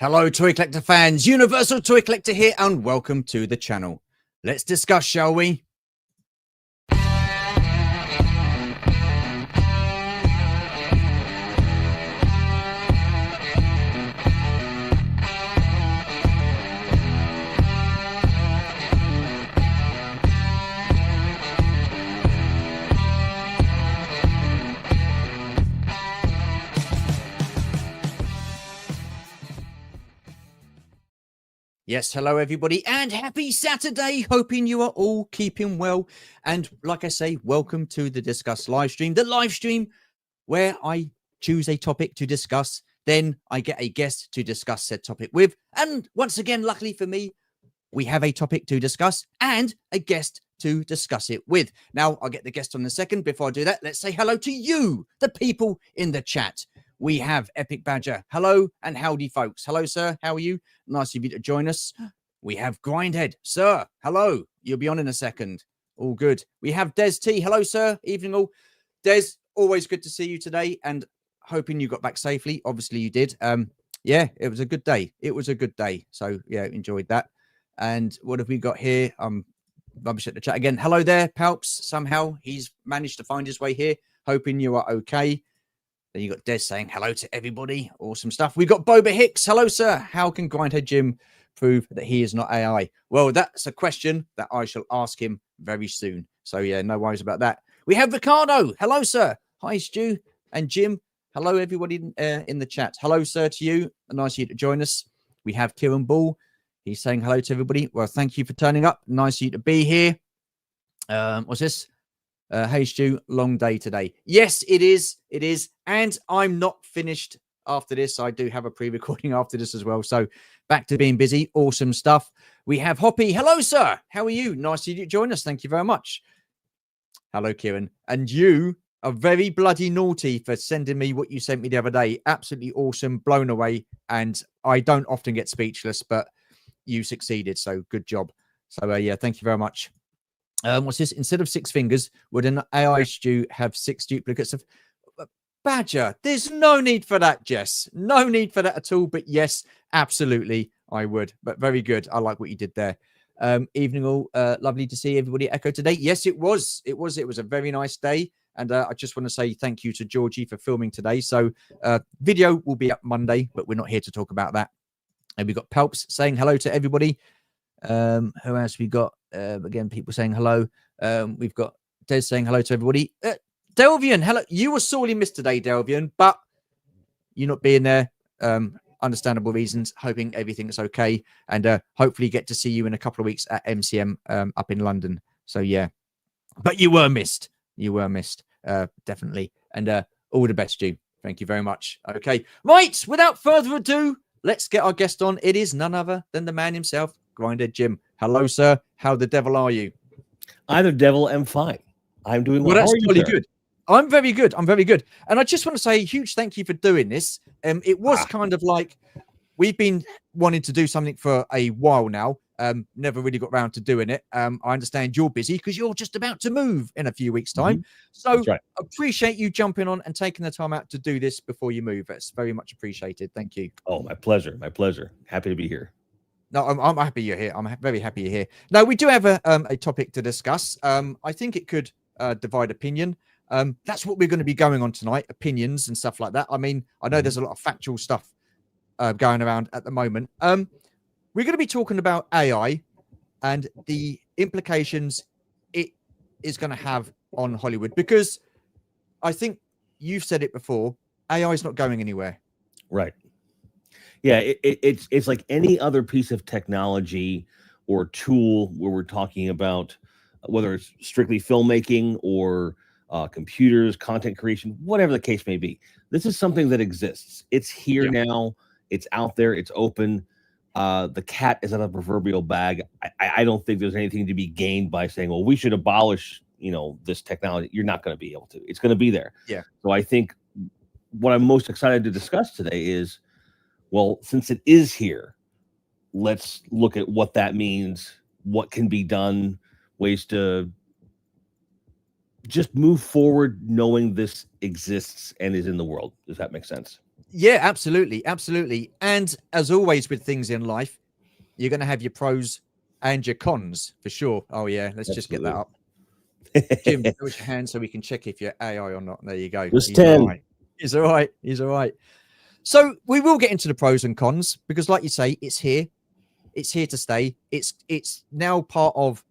Hello, Toy Collector fans. Universal Toy Collector here, and welcome to the channel. Let's discuss, shall we? Yes, hello everybody, and happy Saturday. Hoping you are all keeping well. And like I say, welcome to the Discuss live stream. The live stream where I choose a topic to discuss, then I get a guest to discuss said topic with. And once again, luckily for me, we have a topic to discuss and a guest to discuss it with. Now, I'll get the guest on in a second. Before I do that, let's say hello to you, the people in the chat. We have Epic Badger. Hello and howdy, folks. Hello, sir. How are you? Nice of you to join us. We have Grindhead. Sir, hello. You'll be on in a second. All good. We have Des T. Hello, sir. Evening all. Des, always good to see you today, and hoping you got back safely. Obviously, you did. Yeah, it was a good day. It was a good day. So, yeah, enjoyed that. And what have we got here? Rubbish at the chat again. Hello there, Palps. Somehow he's managed to find his way here. Hoping you are okay. Then you got Des saying hello to everybody. Awesome stuff. We got Boba Hicks. Hello, sir. How can Grindhead Jim prove that he is not AI? Well, that's a question that I shall ask him very soon. So, yeah, no worries about that. We have Ricardo. Hello, sir. Hi, Stu and Jim. Hello, everybody in the chat. Hello, sir, to you. Nice of you to join us. We have Kieran Ball. He's saying hello to everybody. Well, thank you for turning up. Nice of you to be here. What's this? Hey, Stu, long day today. Yes, it is. It is. And I'm not finished after this. I do have a pre-recording after this as well. So back to being busy. Awesome stuff. We have Hoppy. Hello, sir. How are you? Nice of you to join us. Thank you very much. Hello, Kieran. And you are very bloody naughty for sending me what you sent me the other day. Absolutely awesome. Blown away. And I don't often get speechless, but you succeeded. So good job. So, yeah, thank you very much. What's this? Instead of 6 fingers, would an AI Stu have 6 duplicates of Badger? There's no need for that, Jess. No need for that at all. But yes, absolutely, I would. But very good. I like what you did there. Evening all. Lovely to see everybody at Echo today. Yes, it was. It was a very nice day. And I just want to say thank you to Georgie for filming today. So video will be up Monday, but we're not here to talk about that. And we've got Palps saying hello to everybody. Who else we got? Again, people saying hello. We've got Des saying hello to everybody. Delvian, hello. You were sorely missed today, Delvian, but you not being there, understandable reasons. Hoping everything's okay, and hopefully get to see you in a couple of weeks at MCM up in London. So yeah, but you were missed. You were missed, definitely. And all the best, Stu. Thank you very much. Okay, right. Without further ado, let's get our guest on. It is none other than the man himself, Grindhead Jim. Hello, sir. How the devil are you? I, the devil, am fine. I'm doing well. That's really good. I'm very good. I'm very good. And I just want to say a huge thank you for doing this. It was kind of like we've been wanting to do something for a while now. Never really got around to doing it. I understand you're busy because you're just about to move in a few weeks' time. So appreciate you jumping on and taking the time out to do this before you move. It's very much appreciated. Thank you. Oh, my pleasure. My pleasure. Happy to be here. No, I'm happy you're here. I'm very happy you're here. Now, we do have a topic to discuss. I think it could divide opinion. That's what we're going to be going on tonight, opinions and stuff like that. I mean, I know there's a lot of factual stuff going around at the moment. We're going to be talking about AI and the implications it is going to have on Hollywood, because I think you've said it before, AI is not going anywhere. Right. Yeah, it's like any other piece of technology or tool where we're talking about, whether it's strictly filmmaking or computers, content creation, whatever the case may be. This is something that exists. It's here now. It's out there. It's open. The cat is out of the proverbial bag. I don't think there's anything to be gained by saying, well, we should abolish, this technology. You're not going to be able to. It's going to be there. Yeah. So I think what I'm most excited to discuss today is, well, since it is here, let's look at what that means, what can be done, ways to just move forward knowing this exists and is in the world. Does that make sense? Yeah, absolutely, absolutely. And as always with things in life, you're going to have your pros and your cons for sure. Oh yeah, let's just get that Absolutely. up. Jim, show us your hand so we can check if you're AI or not. There you go. Just He's all 10. right. He's all right. He's all right. So we will get into the pros and cons because, like you say, it's here. It's here to stay. It's now part of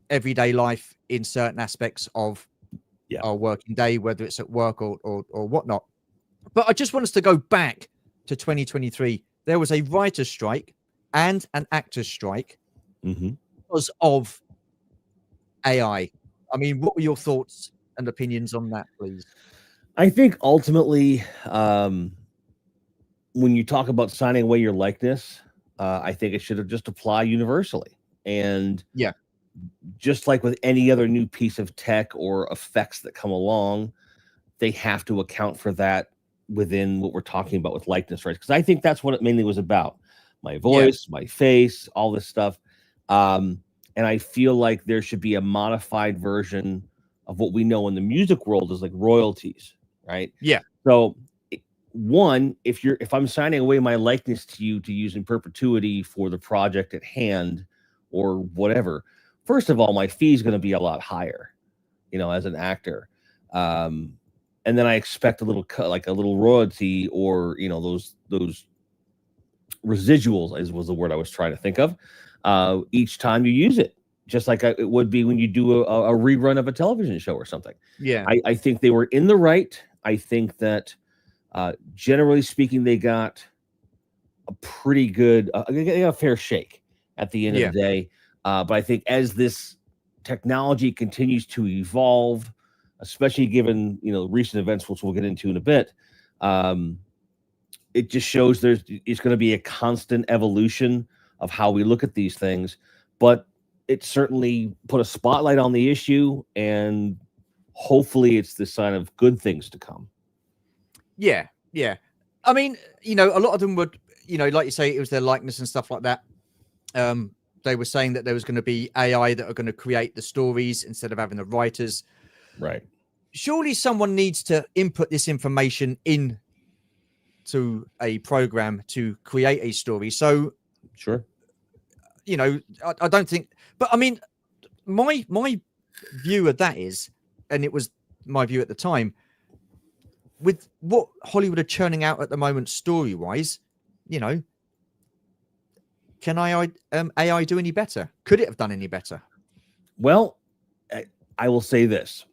everyday life in certain aspects of our working day, whether it's at work or whatnot. But I just want us to go back to 2023. There was a writer's strike and an actor's strike because of AI. I mean, what were your thoughts and opinions on that, please? I think ultimately, when you talk about signing away your likeness, I think it should have just apply universally. And Yeah, just like with any other new piece of tech or effects that come along, they have to account for that within what we're talking about with likeness rights. Because I think that's what it mainly was about. My voice, my face, all this stuff. And I feel like there should be a modified version of what we know in the music world is like royalties, right? yeah, So one, if I'm signing away my likeness to you to use in perpetuity for the project at hand or whatever, first of all, my fee is going to be a lot higher, as an actor. And then I expect a little cut, like a little royalty, or those residuals was the word I was trying to think of. Each time you use it, just like it would be when you do a rerun of a television show or something. yeah, I think they were in the right. I think that generally speaking, they got a pretty good, they got a fair shake at the end of the day. But I think as this technology continues to evolve, especially given recent events, which we'll get into in a bit, it just shows it's going to be a constant evolution of how we look at these things. But it certainly put a spotlight on the issue, and hopefully it's the sign of good things to come. yeah, yeah. I mean, a lot of them would, like you say, it was their likeness and stuff like that. They were saying that there was going to be AI that are going to create the stories instead of having the writers. Right. Surely someone needs to input this information in to a program to create a story. So, sure, I don't think, but I mean, my view of that is, and it was my view at the time, with what Hollywood are churning out at the moment, story wise, can AI do any better? Could it have done any better? Well, I will say this.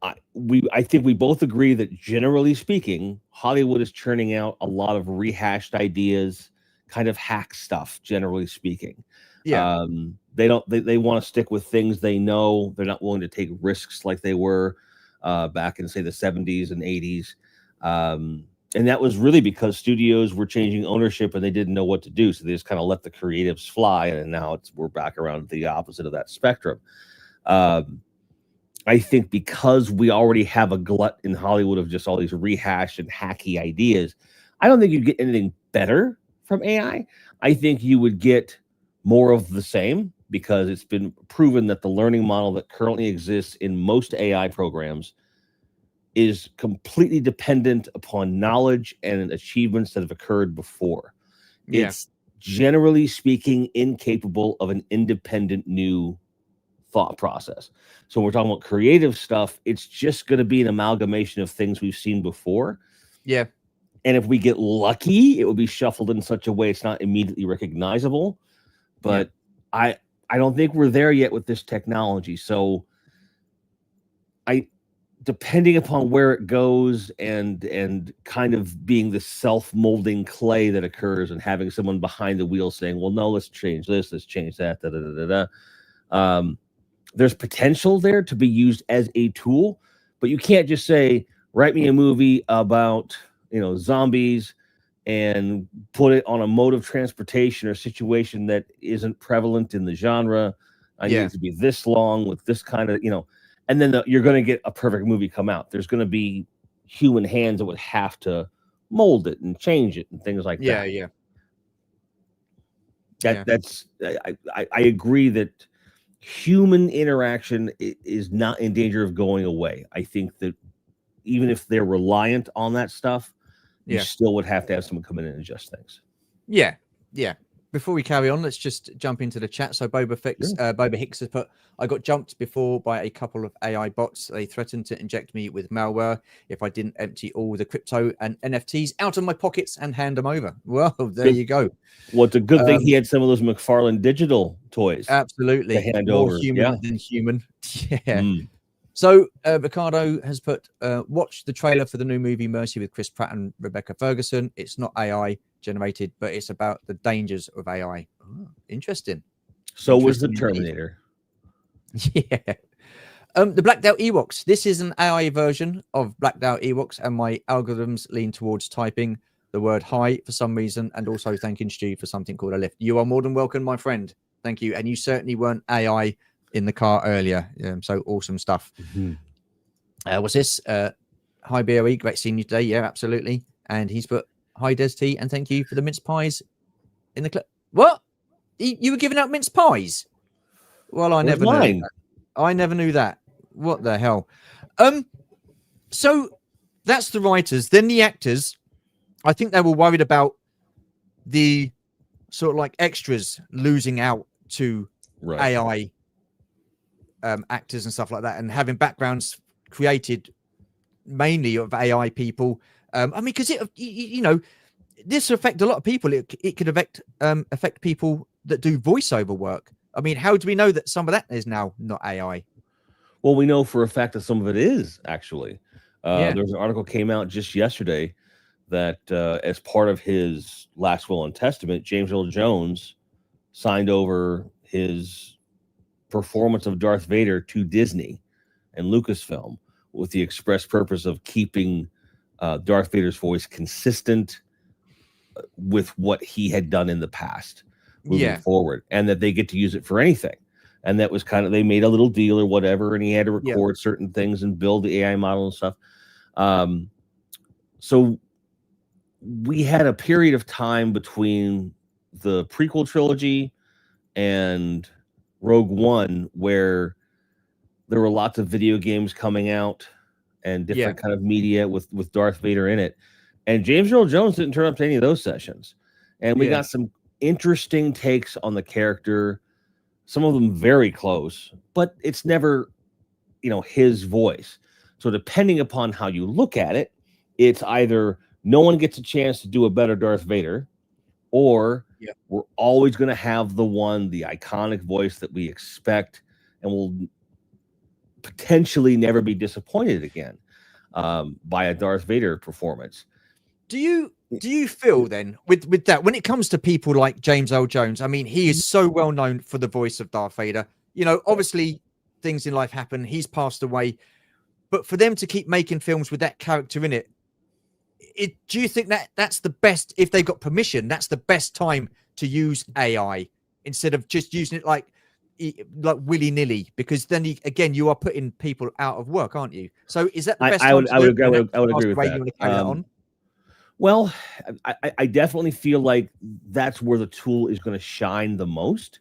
I think we both agree that generally speaking, Hollywood is churning out a lot of rehashed ideas, kind of hack stuff, generally speaking. Yeah. They want to stick with things they know. They're not willing to take risks like they were back in, say, the 70s and 80s. And that was really because studios were changing ownership and they didn't know what to do. So they just kind of let the creatives fly. And now we're back around the opposite of that spectrum. I think because we already have a glut in Hollywood of just all these rehashed and hacky ideas, I don't think you'd get anything better from AI. I think you would get more of the same, because it's been proven that the learning model that currently exists in most AI programs is completely dependent upon knowledge and achievements that have occurred before. Yeah. It's generally speaking incapable of an independent new thought process. So when we're talking about creative stuff, it's just going to be an amalgamation of things we've seen before. Yeah. And if we get lucky, it will be shuffled in such a way it's not immediately recognizable. But I don't think we're there yet with this technology. So depending upon where it goes and kind of being the self-molding clay that occurs, and having someone behind the wheel saying, well, no, let's change this, let's change that, there's potential there to be used as a tool, but you can't just say, write me a movie about, zombies and put it on a mode of transportation or situation that isn't prevalent in the genre. I need it to be this long with this kind of, and then you're going to get a perfect movie come out. There's going to be human hands that would have to mold it and change it and things like that. That's I agree that human interaction is not in danger of going away. I think that even if they're reliant on that stuff, you Yeah. still would have to have someone come in and adjust things. Yeah. Before we carry on, let's just jump into the chat. So Boba Hicks has put, I got jumped before by a couple of AI bots. They threatened to inject me with malware if I didn't empty all the crypto and NFTs out of my pockets and hand them over. Well, there you go. Well, it's a good thing he had some of those McFarlane digital toys. Absolutely. To hand More over. human than human. Yeah. Mm. So Ricardo has put, watch the trailer for the new movie Mercy with Chris Pratt and Rebecca Ferguson. It's not AI generated, but it's about the dangers of AI. Oh, interesting. So was the Terminator. Yeah. The Blacked Out Ewoks. This is an AI version of Blacked Out Ewoks, and my algorithms lean towards typing the word hi for some reason, and also thanking Stu for something called a lift. You are more than welcome, my friend. Thank you. And you certainly weren't AI in the car earlier. So awesome stuff. Mm-hmm. What's this? Hi, BOE. Great seeing you today. Yeah, absolutely. And he's put, hi, Des T, and thank you for the mince pies in the clip. What? You were giving out mince pies? Well, I never knew that. I never knew that. What the hell? So that's the writers. Then the actors, I think they were worried about the sort of like extras losing out to AI actors and stuff like that, and having backgrounds created mainly of AI people. I mean, because this will affect a lot of people. It could affect people that do voiceover work. I mean, how do we know that some of that is now not AI? Well, we know for a fact that some of it is actually. There's an article came out just yesterday that as part of his last will and testament, James Earl Jones signed over his performance of Darth Vader to Disney and Lucasfilm with the express purpose of keeping Darth Vader's voice consistent with what he had done in the past moving forward, and that they get to use it for anything. And that was kind of, they made a little deal or whatever, and he had to record certain things and build the AI model and stuff. So we had a period of time between the prequel trilogy and Rogue One where there were lots of video games coming out and different kind of media with Darth Vader in it. And James Earl Jones didn't turn up to any of those sessions. And we got some interesting takes on the character, some of them very close, but it's never, his voice. So depending upon how you look at it, it's either no one gets a chance to do a better Darth Vader, or we're always going to have the iconic voice that we expect, and we'll potentially never be disappointed again by a Darth Vader performance. Do you feel then with that, when it comes to people like James Earl Jones, I mean, he is so well known for the voice of Darth Vader. Obviously things in life happen. He's passed away, but for them to keep making films with that character in it, do you think that that's the best, if they got permission, that's the best time to use AI instead of just using it like willy-nilly? Because then you are putting people out of work, aren't you? So is that the best I would agree with that. You want to carry that on? Well, I definitely feel like that's where the tool is going to shine the most,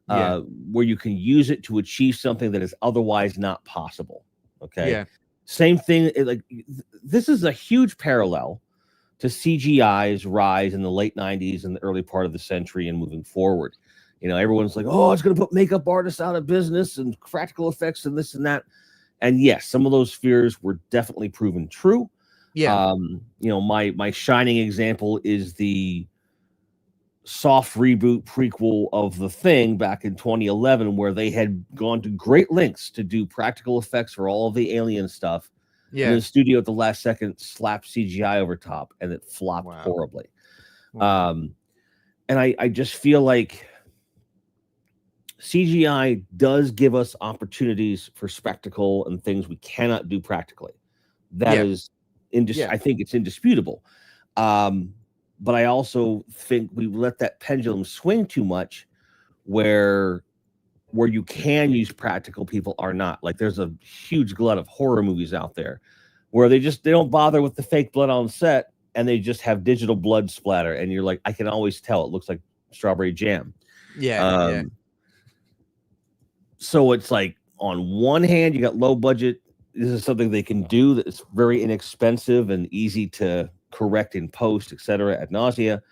where you can use it to achieve something that is otherwise not possible. Okay. Yeah. Same thing. Like, this is a huge parallel to CGI's rise in the late 90s and the early part of the century and moving forward. Everyone's like, oh, it's going to put makeup artists out of business and practical effects and this and that. And yes, some of those fears were definitely proven true. Yeah. My shining example is the soft reboot prequel of The Thing back in 2011, where they had gone to great lengths to do practical effects for all of the alien stuff. And the studio at the last second slapped CGI over top, and it flopped horribly. And I just feel like CGI does give us opportunities for spectacle and things we cannot do practically. That is I think it's indisputable. But I also think we let that pendulum swing too much where you can use practical, people are not. Like, there's a huge glut of horror movies out there where they don't bother with the fake blood on set, and they just have digital blood splatter, and you're like, I can always tell it looks like strawberry jam. So it's like, on one hand, you got low budget. This is something they can do that's very inexpensive and easy to correct in post, etc., ad nausea.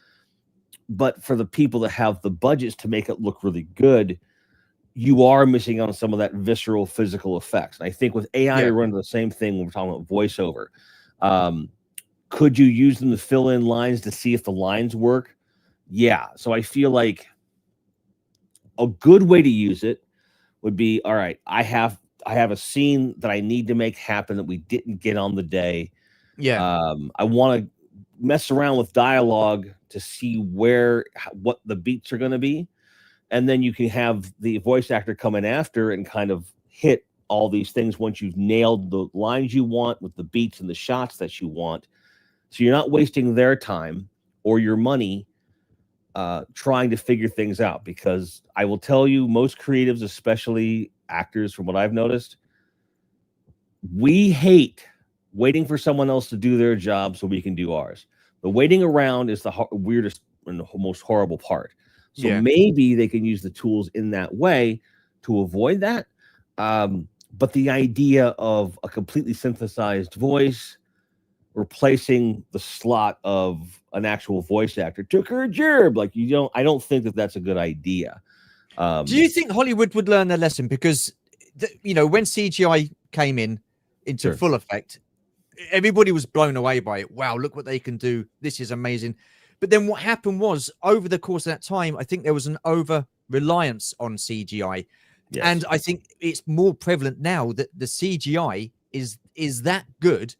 But for the people that have the budgets to make it look really good, you are missing out on some of that visceral physical effects. And I think with AI, Yeah. we run into the same thing when we're talking about voiceover. Could you use them to fill in lines to see if the lines work? Yeah. So I feel like a good way to use it would be, all right, I have a scene that I need to make happen that we didn't get on the day. Yeah. I want to mess around with dialogue to see what the beats are going to be. And then you can have the voice actor come in after and kind of hit all these things once you've nailed the lines you want with the beats and the shots that you want. So you're not wasting their time or your money trying to figure things out. Because I will tell you, most creatives, especially actors, from what I've noticed, we hate waiting for someone else to do their job so we can do ours. The waiting around is the weirdest and the most horrible part. So maybe they can use the tools in that way to avoid that. But the idea of a completely synthesized voice replacing the slot of an actual voice actor took her job. Like, I don't think that that's a good idea. Do you think Hollywood would learn their lesson? Because, when CGI came into full effect, everybody was blown away by it. Wow, look what they can do. This is amazing. But then what happened was, over the course of that time, I think there was an over-reliance on CGI. Yes. And I think it's more prevalent now that the CGI is that good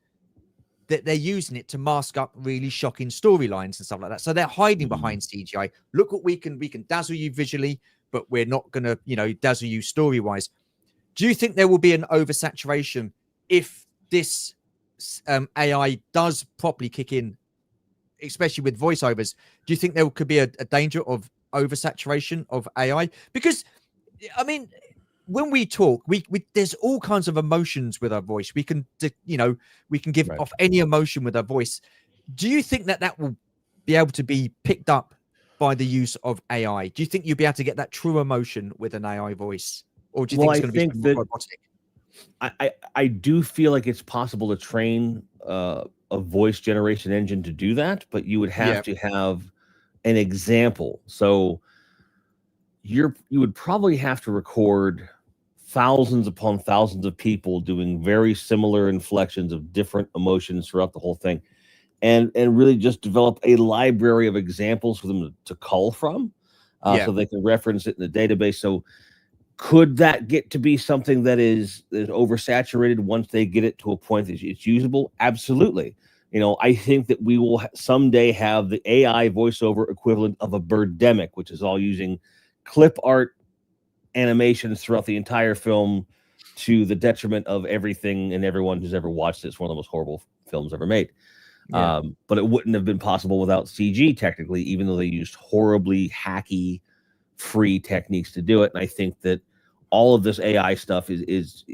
that they're using it to mask up really shocking storylines and stuff like that. So they're hiding behind CGI. Look what we can dazzle you visually, but we're not going to, dazzle you story-wise. Do you think there will be an oversaturation if this AI does properly kick in, especially with voiceovers? Do you think there could be a danger of oversaturation of AI? Because, I mean, when we talk, we there's all kinds of emotions with our voice. We can, we can give off any emotion with our voice. Do you think that will be able to be picked up by the use of AI? Do you think you'll be able to get that true emotion with an AI voice? Or do you think it's going to be robotic? I do feel like it's possible to train a voice generation engine to do that, but you would have to have an example. So you would probably have to record thousands upon thousands of people doing very similar inflections of different emotions throughout the whole thing, and really just develop a library of examples for them to cull from, so they can reference it in the database. So could that get to be something that is oversaturated once they get it to a point that it's usable? Absolutely. I think that we will someday have the AI voiceover equivalent of a Birdemic, which is all using clip art animations throughout the entire film to the detriment of everything and everyone who's ever watched it. It's one of the most horrible films ever made. But it wouldn't have been possible without CG, technically, even though they used horribly hacky free techniques to do it. And I think that all of this AI stuff is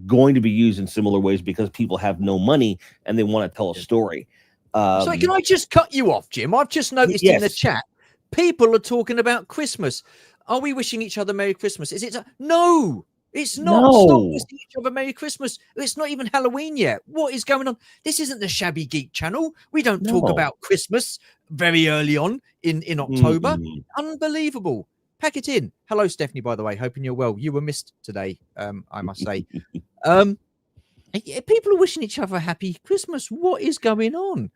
going to be used in similar ways because people have no money and they want to tell a story. So can I just cut you off, Jim? I've just noticed in the chat, people are talking about Christmas. Are we wishing each other Merry Christmas? Is it? No, it's not. No. Stop wishing each other Merry Christmas. It's not even Halloween yet. What is going on? This isn't the Shabby Geek channel. We don't talk about Christmas very early on in October. Unbelievable. Pack it in. Hello, Stephanie, by the way. Hoping you're well. You were missed today, I must say. People are wishing each other a happy Christmas. What is going on?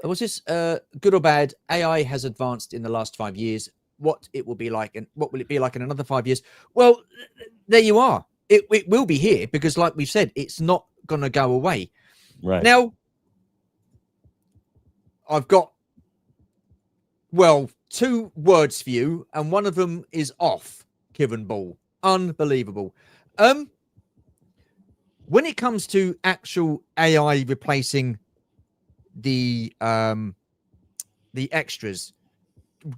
Was this good or bad? AI has advanced in the last 5 years. What it will be like, and what will it be like in another 5 years? Well, there you are. It will be here because, like we've said, it's not going to go away. Right. Now, I've got, 2 words for you, and one of them is off, Kieran Ball. Unbelievable. When it comes to actual AI replacing the extras,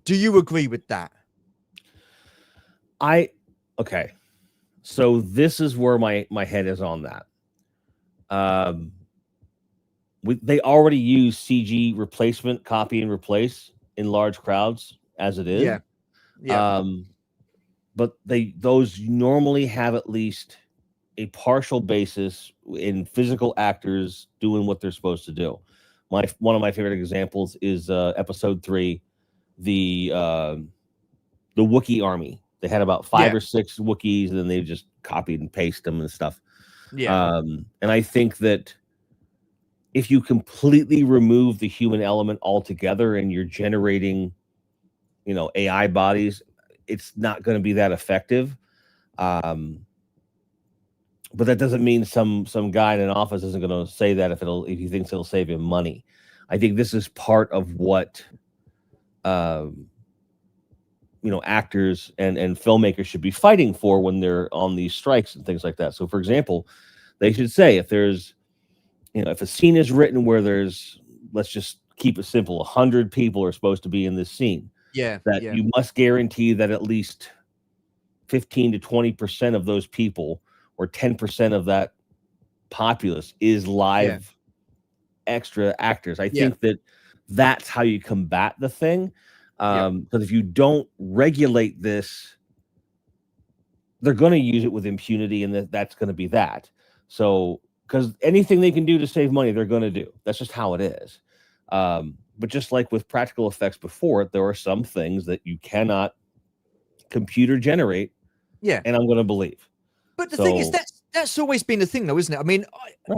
do you agree with that? Okay. So this is where my head is on that. They already use CG replacement, copy and replace in large crowds as it is. Yeah. But those normally have at least a partial basis in physical actors doing what they're supposed to do. One of my favorite examples is episode 3, the Wookiee army. They had about 5 or 6 Wookiees, and then they just copied and pasted them and stuff. And I think that if you completely remove the human element altogether and you're generating, AI bodies, it's not going to be that effective. But that doesn't mean some guy in an office isn't going to say that if he thinks it'll save him money. I think this is part of what actors and filmmakers should be fighting for when they're on these strikes and things like that. So, for example, they should say if there's, if a scene is written where there's, let's just keep it simple, 100 people are supposed to be in this scene. You must guarantee that at least 15 to 20% of those people, or 10% of that populace, is live extra actors. I think that that's how you combat the thing. Because if you don't regulate this, they're going to use it with impunity, and that's going to be that. So, because anything they can do to save money, they're going to do. That's just how it is. But just like with practical effects before it, there are some things that you cannot computer generate. And I'm going to believe. But the thing is, that's always been the thing, though, isn't it? I mean,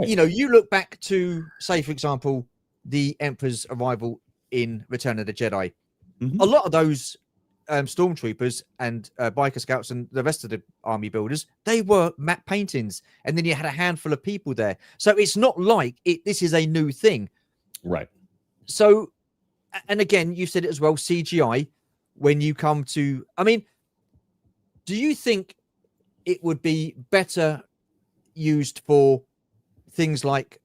you look back to, say, for example, the Emperor's arrival in Return of the Jedi. Mm-hmm. A lot of those stormtroopers and biker scouts and the rest of the army builders, they were matte paintings, and then you had a handful of people there. So it's not like this is a new thing, right? So, and again, you said it as well, CGI. When you come to, I mean, do you think it would be better used for things like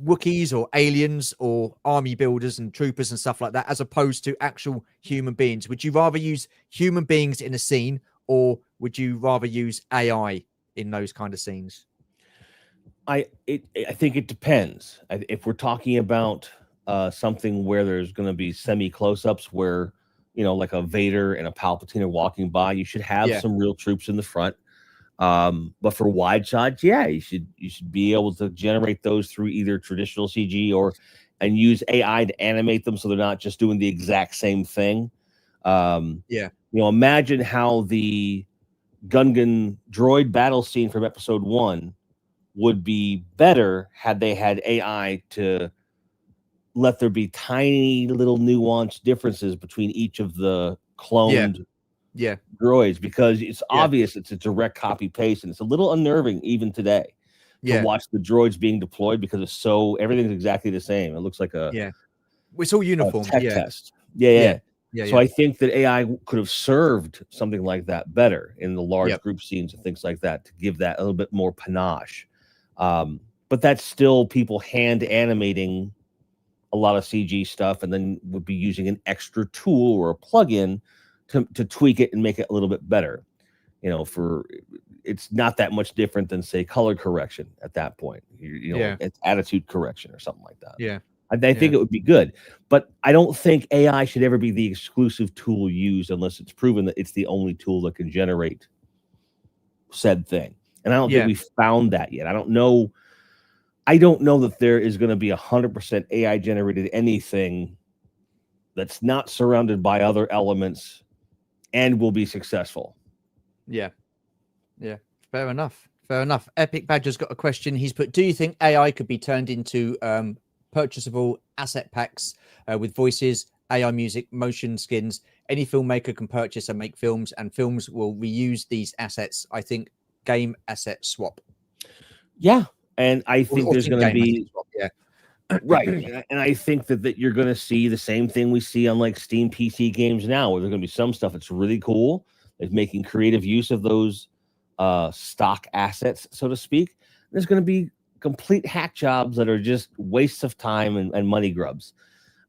Wookiees or aliens or army builders and troopers and stuff like that, as opposed to actual human beings? Would you rather use human beings in a scene, or would you rather use AI in those kind of scenes? I think it depends. If we're talking about something where there's going to be semi close-ups, where like a Vader and a Palpatine are walking by, you should have some real troops in the front. But for wide shots, you should be able to generate those through either traditional CG and use AI to animate them, so they're not just doing the exact same thing. Imagine how the Gungan droid battle scene from episode 1 would be better had they had AI to let there be tiny little nuanced differences between each of the cloned droids, because it's obvious it's a direct copy paste, and it's a little unnerving even today to watch the droids being deployed, because it's everything's exactly the same. It looks like it's all uniform tech test. So I think that AI could have served something like that better in the large group scenes and things like that, to give that a little bit more panache. But that's still people hand animating a lot of CG stuff, and then would be using an extra tool or a plugin to tweak it and make it a little bit better. It's not that much different than, say, color correction at that point. It's attitude correction or something like that. I think it would be good, but I don't think AI should ever be the exclusive tool used unless it's proven that it's the only tool that can generate said thing. And I don't think we found that yet. I don't know that there is going to be 100% AI generated anything that's not surrounded by other elements and will be successful. Fair enough. Epic Badger's got a question. He's put, do you think AI could be turned into purchasable asset packs with voices, AI music, motion skins? Any filmmaker can purchase and make films, and films will reuse these assets. I think game asset swap. And I think there's going to be right, and I think that you're going to see the same thing we see on like Steam PC games now, where there's going to be some stuff that's really cool, like making creative use of those stock assets, so to speak. There's going to be complete hack jobs that are just wastes of time and money grubs.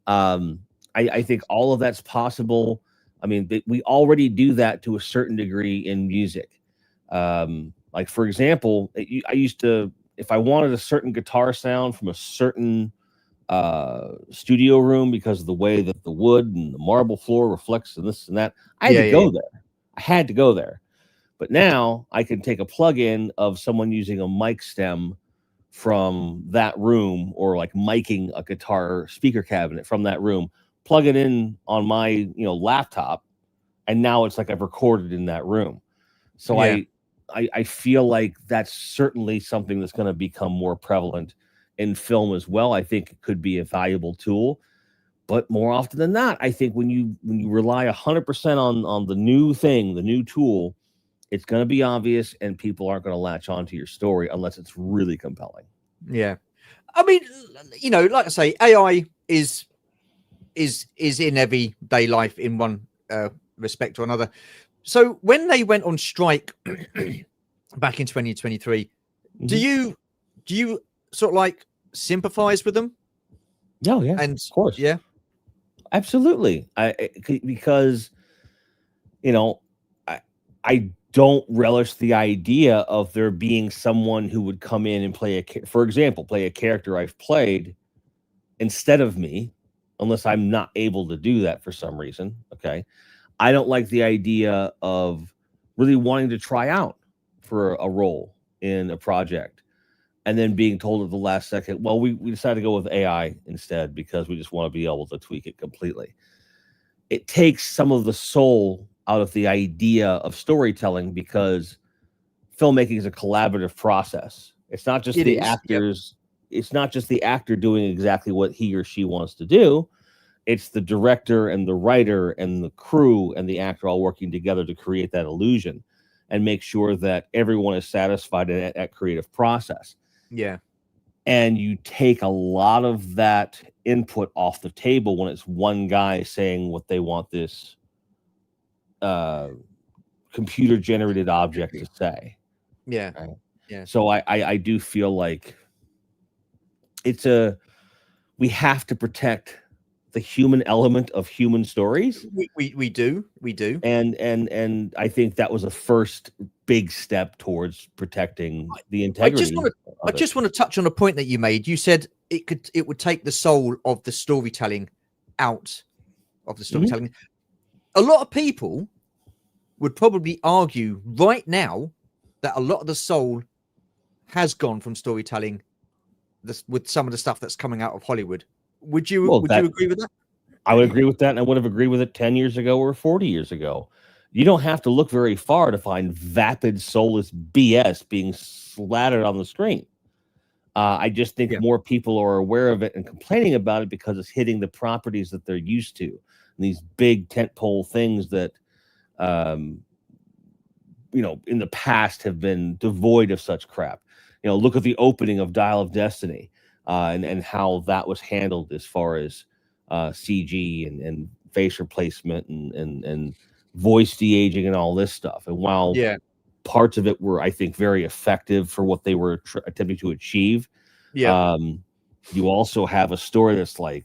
I think all of that's possible. I mean, we already do that to a certain degree in music. Like, for example, I used to, if I wanted a certain guitar sound from a certain studio room, because of the way that the wood and the marble floor reflects and this and that, I had to go there. But now I can take a plug-in of someone using a mic stem from that room, or like miking a guitar speaker cabinet from that room, plug it in on my laptop, and now it's like I've recorded in that room. So I feel like that's certainly something that's going to become more prevalent in film as well. I think it could be a valuable tool, but more often than not, I think when you rely 100% on the new thing, the new tool, it's going to be obvious, and people aren't going to latch onto your story unless it's really compelling. Yeah. I mean, like I say, AI is in everyday life in one respect or another. So when they went on strike back in 2023, do you sort of like sympathize with them? Oh, yeah, And of course. yeah, absolutely. Because I don't relish the idea of there being someone who would come in and play for example, play a character I've played instead of me, unless I'm not able to do that for some reason. Okay. I don't like the idea of really wanting to try out for a role in a project and then being told at the last second, well, we decided to go with AI instead because we just want to be able to tweak it completely. It takes some of the soul out of the idea of storytelling, because filmmaking is a collaborative process. It's not just the actors. Yep. It's not just the actor doing exactly what he or she wants to do. It's the director and the writer and the crew and the actor all working together to create that illusion and make sure that everyone is satisfied in that creative process. Yeah. And you take a lot of that input off the table when it's one guy saying what they want this computer generated object to say. Yeah. Right? Yeah. So I do feel like we have to protect the human element of human stories. We do. And I think that was a first big step towards protecting the integrity. I just want to touch on a point that you made. You said it would take the soul of the storytelling out of the storytelling. Mm-hmm. A lot of people would probably argue right now that a lot of the soul has gone from storytelling with some of the stuff that's coming out of Hollywood. Would you agree with that? I would agree with that, and I would have agreed with it 10 years ago or 40 years ago. You don't have to look very far to find vapid, soulless BS being slattered on the screen. I just think more people are aware of it and complaining about it because it's hitting the properties that they're used to. And these big tentpole things that, in the past have been devoid of such crap. Look at the opening of Dial of Destiny and how that was handled as far as CG and face replacement and voice de-aging and all this stuff. And while parts of it were, I think, very effective for what they were attempting to achieve, you also have a story that's like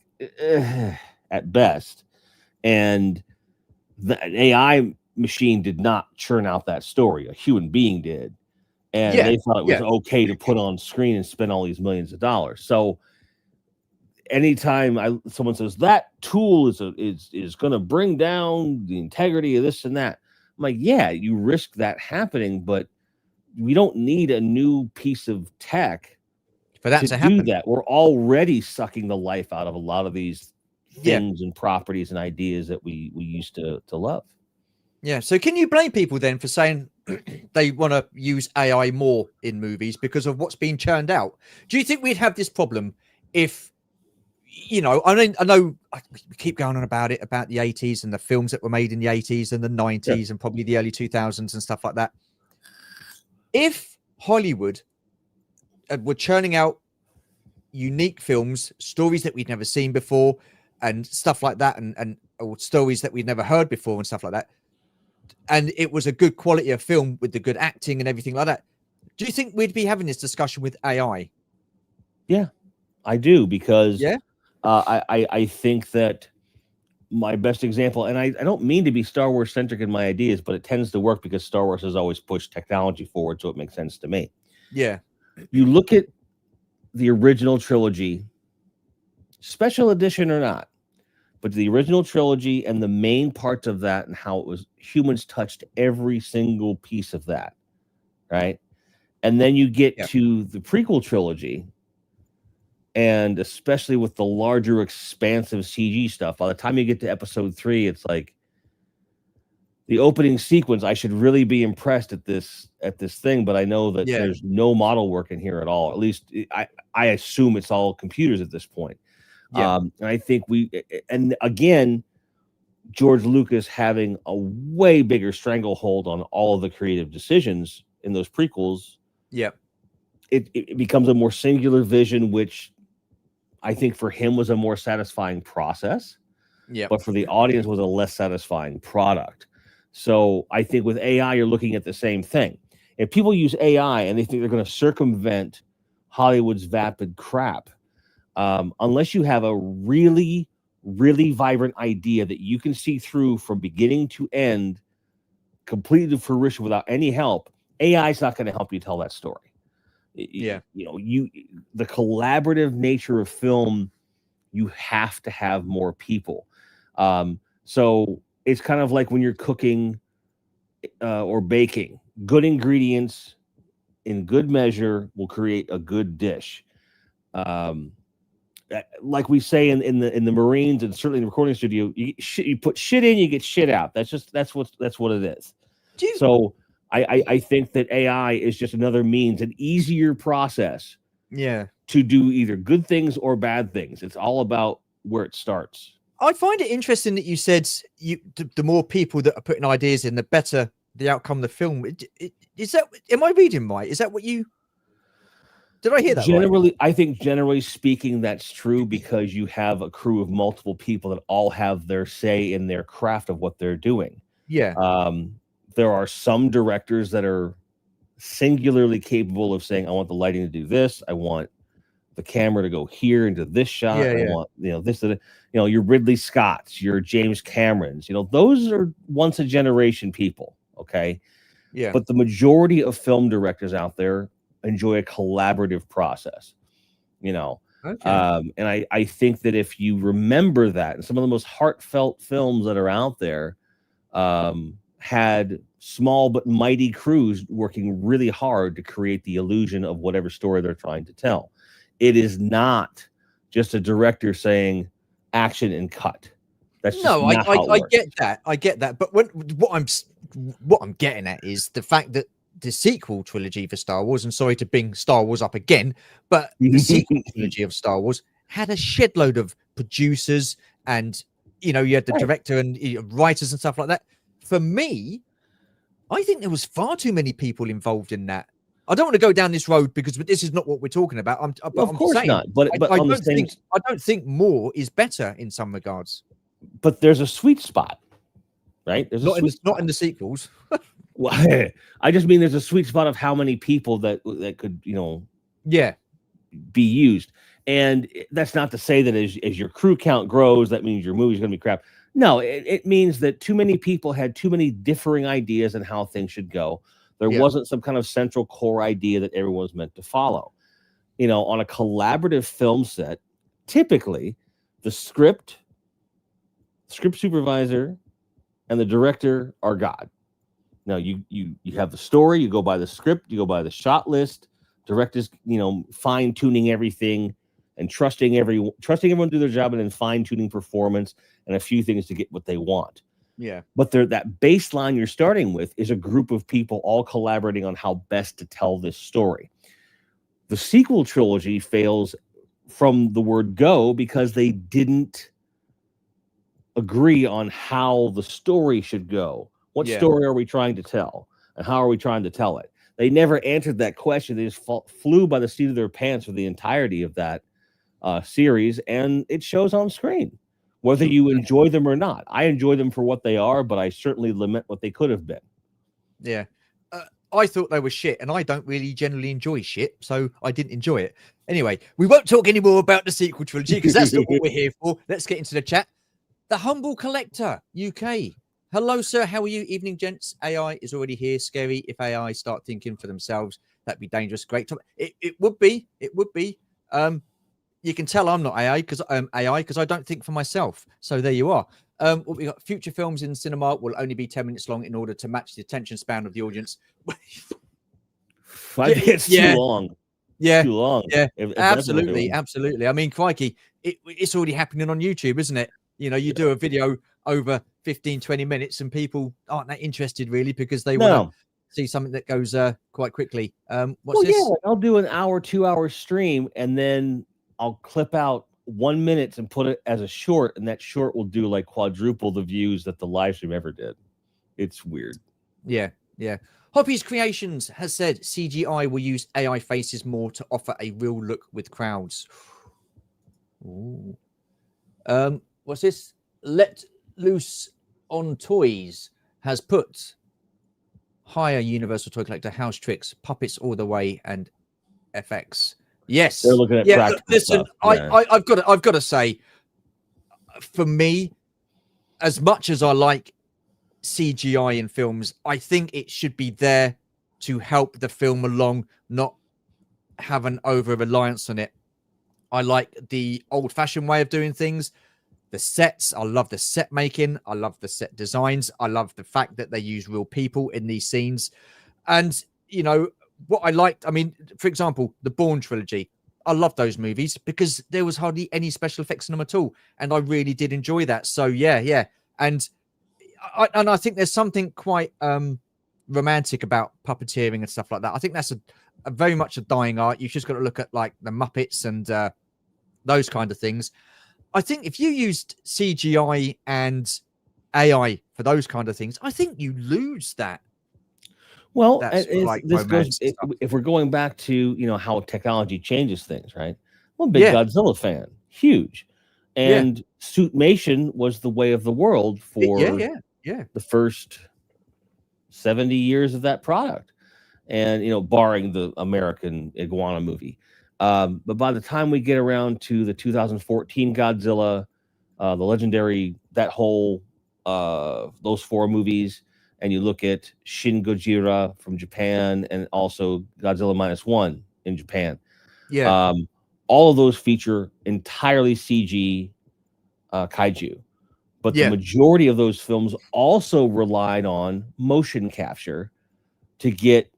at best, and the AI machine did not churn out that story. A human being did, and they thought it was okay to put on screen and spend all these millions of dollars. So anytime someone says that tool is going to bring down the integrity of this and that, I'm like, yeah, you risk that happening, but we don't need a new piece of tech for that to do that. We're already sucking the life out of a lot of these things and properties and ideas that we used to love. Yeah. So can you blame people then for saying they want to use AI more in movies because of what's being churned out? Do you think we'd have this problem if, I know we keep going on about it, about the 80s and the films that were made in the 80s and the 90s and probably the early 2000s and stuff like that. If Hollywood were churning out unique films, stories that we'd never seen before and stuff like that, and or stories that we'd never heard before and stuff like that, and it was a good quality of film with the good acting and everything like that, do you think we'd be having this discussion with AI? Yeah, I do, because I think that my best example, and I don't mean to be Star Wars centric in my ideas, but it tends to work because Star Wars has always pushed technology forward, so it makes sense to me. Yeah. You look at the original trilogy, special edition or not, but the original trilogy and the main parts of that and how it was humans touched every single piece of that, right? And then you get to the prequel trilogy, and especially with the larger, expansive CG stuff, by the time you get to episode 3, it's like the opening sequence. I should really be impressed at this thing, but I know that there's no model work in here at all. At least I assume it's all computers at this point. And I think and again, George Lucas having a way bigger stranglehold on all of the creative decisions in those prequels. It becomes a more singular vision, which I think for him was a more satisfying process. But for the audience was a less satisfying product. So I think with AI, you're looking at the same thing. If people use AI and they think they're going to circumvent Hollywood's vapid crap, unless you have a really, really vibrant idea that you can see through from beginning to end, completely to fruition without any help, AI is not going to help you tell that story. You know, the collaborative nature of film, you have to have more people. So it's kind of like when you're cooking or baking. Good ingredients in good measure will create a good dish. Like we say in the Marines and certainly in the recording studio, you put shit in, you get shit out. That's what it is. So I think that AI is just another means, an easier process. To do either good things or bad things. It's all about where it starts. I find it interesting that you said the more people that are putting ideas in, the better the outcome of the film. Is that, am I reading right? Is that what you, did I hear that generally right? I think generally speaking that's true, because you have a crew of multiple people that all have their say in their craft of what they're doing. There are some directors that are singularly capable of saying, I want the lighting to do this, I want the camera to go here into this shot, I want, you know, this, you know, your Ridley Scotts, your James Camerons, you know, those are once a generation people. Okay. But the majority of film directors out there enjoy a collaborative process, you know. And I think that if you remember that, and some of the most heartfelt films that are out there had small but mighty crews working really hard to create the illusion of whatever story they're trying to tell. It is not just a director saying action and cut. That's just not how it works. I get that. But what I'm getting at is the fact that the sequel trilogy for Star Wars, and sorry to bring Star Wars up again, but the sequel trilogy of Star Wars had a shitload of producers, and you know, you had the director and writers and stuff like that. For me, I think there was far too many people involved in that. I don't want to go down this road because this is not what we're talking about. Of course not. But I don't think more is better in some regards. But there's a sweet spot, right? There's not in the sequels. Well, I just mean there's a sweet spot of how many people that could, you know, be used. And that's not to say that as your crew count grows, that means your movie's going to be crap. No, it means that too many people had too many differing ideas on how things should go. There wasn't some kind of central core idea that everyone was meant to follow. You know, on a collaborative film set, typically the script supervisor and the director are God. Now you have the story, you go by the script, you go by the shot list, directors, you know, fine tuning everything and trusting everyone to do their job, and then fine tuning performance and a few things to get what they want. But that baseline you're starting with is a group of people all collaborating on how best to tell this story. The sequel trilogy fails from the word go because they didn't agree on how the story should go. What story are we trying to tell, and how are we trying to tell it? They never answered that question. They just flew by the seat of their pants for the entirety of that series, and it shows on screen, whether you enjoy them or not. I enjoy them for what they are, but I certainly lament what they could have been. I thought they were shit, and I don't really generally enjoy shit, so I didn't enjoy it. Anyway, we won't talk anymore about the sequel trilogy because that's not what we're here for. Let's get into the chat. The Humble Collector, UK. Hello, sir. How are you? Evening, gents. AI is already here. Scary. If AI start thinking for themselves, that'd be dangerous. Great topic. It would be. It would be. You can tell I'm not AI because I don't think for myself. So there you are. What we got? Future films in cinema will only be 10 minutes long in order to match the attention span of the audience. I think it's too long. Yeah, Too long. yeah, If that's what we're absolutely, doing. absolutely. I mean, crikey, it's already happening on YouTube, isn't it? You know, you do a video over 15, 20 minutes and people aren't that interested really because they want to see something that goes quite quickly. What's this? Yeah, like I'll do an hour, 2 hour stream, and then I'll clip out 1 minute and put it as a short, and that short will do like quadruple the views that the live stream ever did. It's weird. Yeah, yeah. Hoppy's Creations has said CGI will use AI faces more to offer a real look with crowds. Ooh. What's this? Let Loose on Toys has put higher Universal Toy Collector, House Tricks, Puppets All the Way, and FX. Yes, They're looking at practical listen, stuff. I've got to say, for me, as much as I like CGI in films, I think it should be there to help the film along, not have an over reliance on it. I like the old-fashioned way of doing things. The sets, I love the set making. I love the set designs. I love the fact that they use real people in these scenes. And, you know, what I liked, I mean, for example, the Bourne trilogy. I love those movies because there was hardly any special effects in them at all. And I really did enjoy that. So, yeah. And I think there's something quite romantic about puppeteering and stuff like that. I think that's a very much a dying art. You've just got to look at like the Muppets and those kind of things. I think if you used CGI and AI for those kind of things, I think you lose that. Well, like if we're going back to how technology changes things, right? I'm a big Godzilla fan, huge, and suitmation was the way of the world for the first 70 years of that product, and barring the American iguana movie. But by the time we get around to the 2014 Godzilla, the legendary, that whole those 4 movies, and you look at Shin Gojira from Japan and also Godzilla -1 in Japan. All of those feature entirely CG kaiju. But the majority of those films also relied on motion capture to get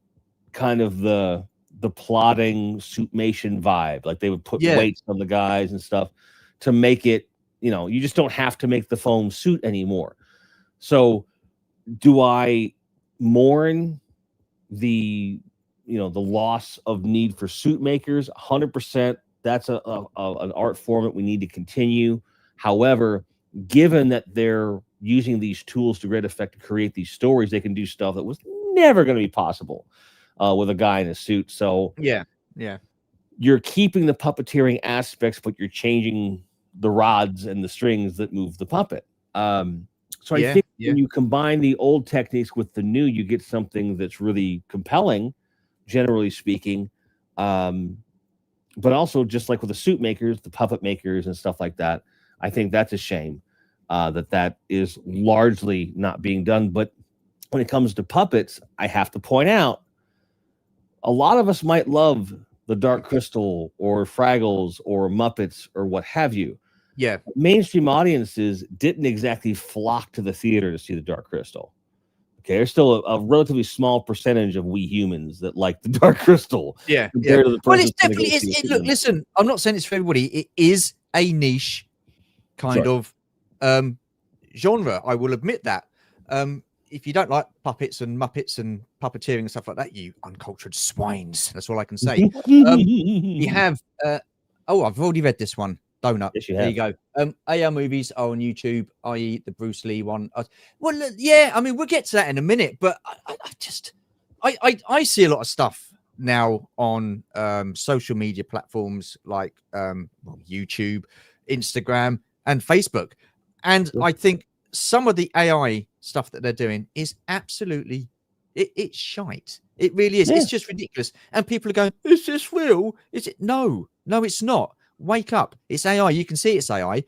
kind of the plotting suitmation vibe. Like they would put weights on the guys and stuff to make it, you just don't have to make the foam suit anymore. So do I mourn the loss of need for suit makers? 100%. That's an art form that we need to continue. However, given that they're using these tools to great effect to create these stories, they can do stuff that was never going to be possible with a guy in a suit. So you're keeping the puppeteering aspects, but you're changing the rods and the strings that move the puppet. So I think when you combine the old techniques with the new, you get something that's really compelling, generally speaking. But also, just like with the suit makers, the puppet makers and stuff like that, I think that's a shame that is largely not being done. But when it comes to puppets, I have to point out, a lot of us might love the Dark Crystal or Fraggles or Muppets or what have you. Yeah. Mainstream audiences didn't exactly flock to the theater to see the Dark Crystal. Okay, there's still a relatively small percentage of we humans that like the Dark Crystal. Yeah. Well, it's definitely look, listen, I'm not saying it's for everybody. It is a niche kind of genre. I will admit that. If you don't like puppets and Muppets and puppeteering and stuff like that, you uncultured swines. That's all I can say. We have I've already read this one. Donut. Yes, there you go. AR movies are on YouTube, i.e. the Bruce Lee one. Well, yeah, I mean, we'll get to that in a minute, but I see a lot of stuff now on social media platforms like YouTube, Instagram, and Facebook. And I think some of the AI stuff that they're doing is absolutely it's shite. It really is. It's just ridiculous. And people are going, is this real? Is it? No, it's not. Wake up. It's AI. You can see it's AI.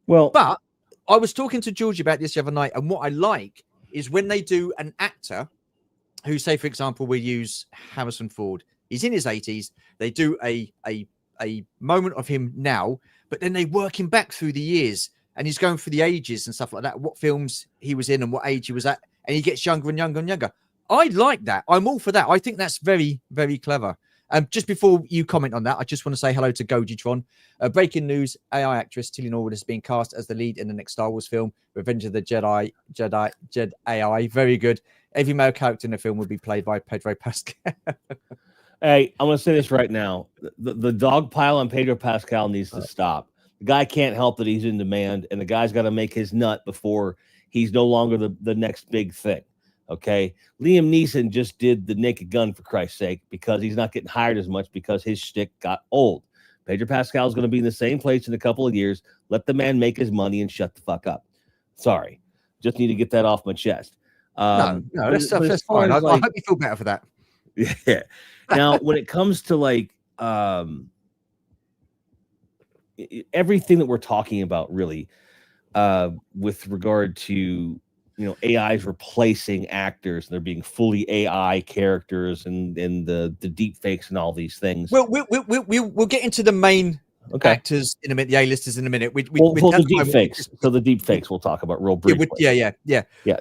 Well, but I was talking to Georgie about this the other night, and what I like is when they do an actor who, say, for example, we use Harrison Ford. He's in his 80s. They do a a moment of him now, but then they work him back through the years, and he's going through the ages and stuff like that, what films he was in and what age he was at, and he gets younger and younger and younger. I like that. I'm all for that. I think that's very, very clever. Just before you comment on that, I just want to say hello to Gojitron. Breaking news: AI actress Tilly Norwood has been cast as the lead in the next Star Wars film, Revenge of the Jedi AI. Very good. Every male character in the film will be played by Pedro Pascal. Hey, I'm going to say this right now. The dog pile on Pedro Pascal needs to stop. The guy can't help that he's in demand, and the guy's got to make his nut before he's no longer the next big thing. Okay, Liam Neeson just did the Naked Gun, for Christ's sake, because he's not getting hired as much because his shtick got old. Pedro Pascal is going to be in the same place in a couple of years. Let the man make his money and shut the fuck up. Sorry, just need to get that off my chest. No, that's fine. I hope you feel better for that. Yeah. Now, when it comes to like everything that we're talking about, really, with regard to AI is replacing actors, and they're being fully AI characters, and the deep fakes and all these things. We'll get into the main actors in a minute, the A-listers in a minute. The deep fakes. So the deep fakes we'll talk about real briefly. Yeah.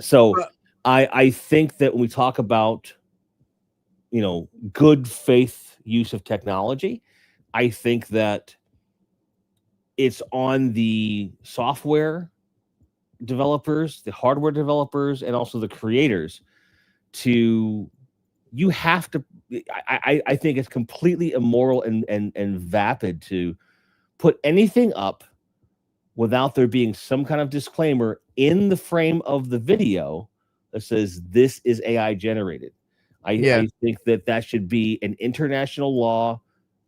So I think that when we talk about good faith use of technology, I think that it's on the software developers, the hardware developers, and also the creators I think it's completely immoral and vapid to put anything up without there being some kind of disclaimer in the frame of the video that says this is AI generated. I think that should be an international law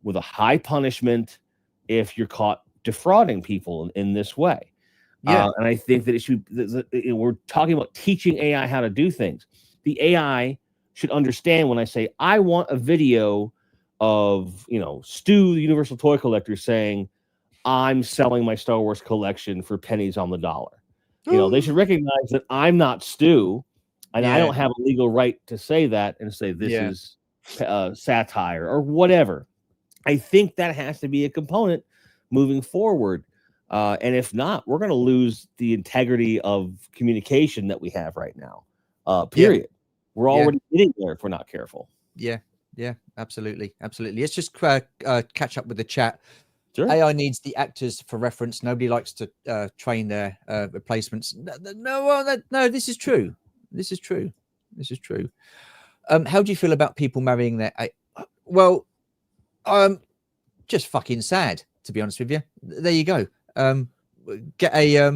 with a high punishment if you're caught defrauding people in this way. And I think that it should. We're talking about teaching AI how to do things. The AI should understand when I say I want a video of Stu, the Universal Toy Collector, saying I'm selling my Star Wars collection for pennies on the dollar. They should recognize that I'm not Stu, and I don't have a legal right to say that and say this is satire or whatever. I think that has to be a component moving forward. And if not, we're going to lose the integrity of communication that we have right now. Period. We're already getting there if we're not careful. Yeah, absolutely. Let's just catch up with the chat. Sure. AI needs the actors for reference. Nobody likes to train their replacements. No, this is true. How do you feel about people marrying their? Just fucking sad, to be honest with you. There you go. Get a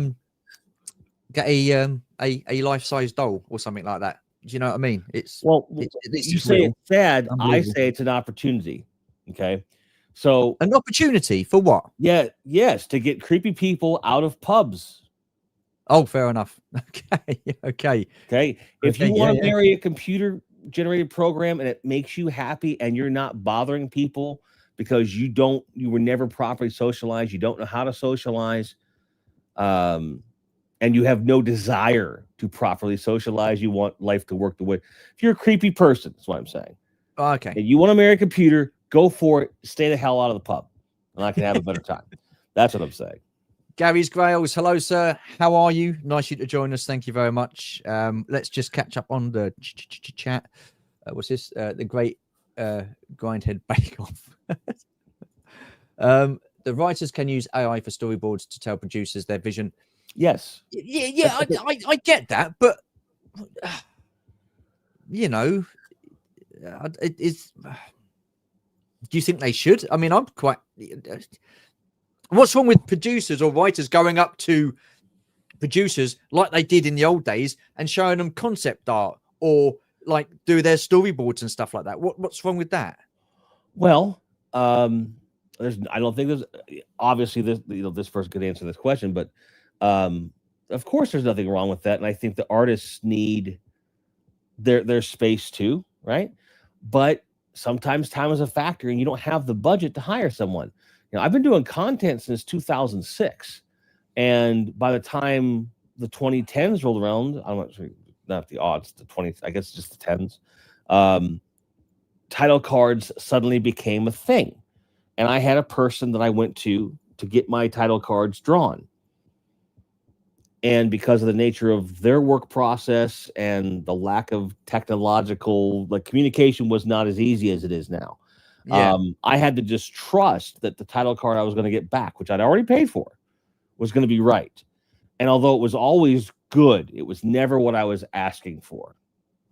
life-size doll or something like that. Do you know what I mean? You say it's sad. I say it's an opportunity. Okay, so an opportunity for what? Yes, to get creepy people out of pubs. Oh, fair enough. Okay. If you want to marry a computer-generated program and it makes you happy, and you're not bothering people because you were never properly socialized, you don't know how to socialize, and you have no desire to properly socialize, you want life to work the way. If you're a creepy person, that's what I'm saying. Okay. And you want to marry a computer, go for it. Stay the hell out of the pub, and I can have a better time. That's what I'm saying. Gary's Grails, hello, sir. How are you? Nice you to join us. Thank you very much. Let's just catch up on the chat. What's this? The great Grindhead Bake Off. The writers can use AI for storyboards to tell producers their vision. Yes. Yeah. I get that, but it's. Do you think they should? I mean, I'm quite. What's wrong with producers or writers going up to producers like they did in the old days and showing them concept art or like do their storyboards and stuff like that? What's wrong with that? Well, I don't think there's obviously this person could answer this question, but of course there's nothing wrong with that, and I think the artists need their space too, right? But sometimes time is a factor, and you don't have the budget to hire someone. I've been doing content since 2006, and by the time the 2010s rolled around, I'm not sure, not the odds, the 20s, I guess just the 10s, title cards suddenly became a thing. and I had a person that I went to get my title cards drawn. And because of the nature of their work process and the lack of technological, like, communication was not as easy as it is now. Yeah. I had to just trust that the title card I was going to get back, which I'd already paid for, was going to be right. And although it was always good, it was never what I was asking for.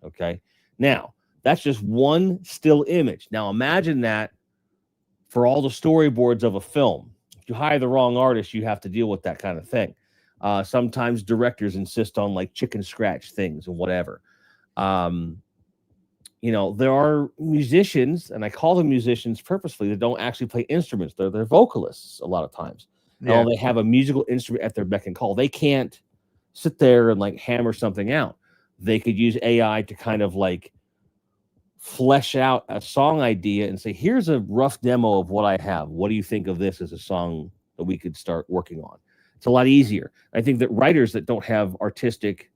Okay. Now, that's just one still image. Now, imagine that for all the storyboards of a film. If you hire the wrong artist, you have to deal with that kind of thing. Sometimes directors insist on, like, chicken scratch things and whatever. You know, there are musicians, and I call them musicians purposefully, that don't actually play instruments. They're vocalists a lot of times. Yeah. They have a musical instrument at their beck and call. They can't sit there and, like, hammer something out. They could use AI to kind of, like, flesh out a song idea and say, here's a rough demo of what I have. What do you think of this as a song that we could start working on? It's a lot easier. I think that writers that don't have artistic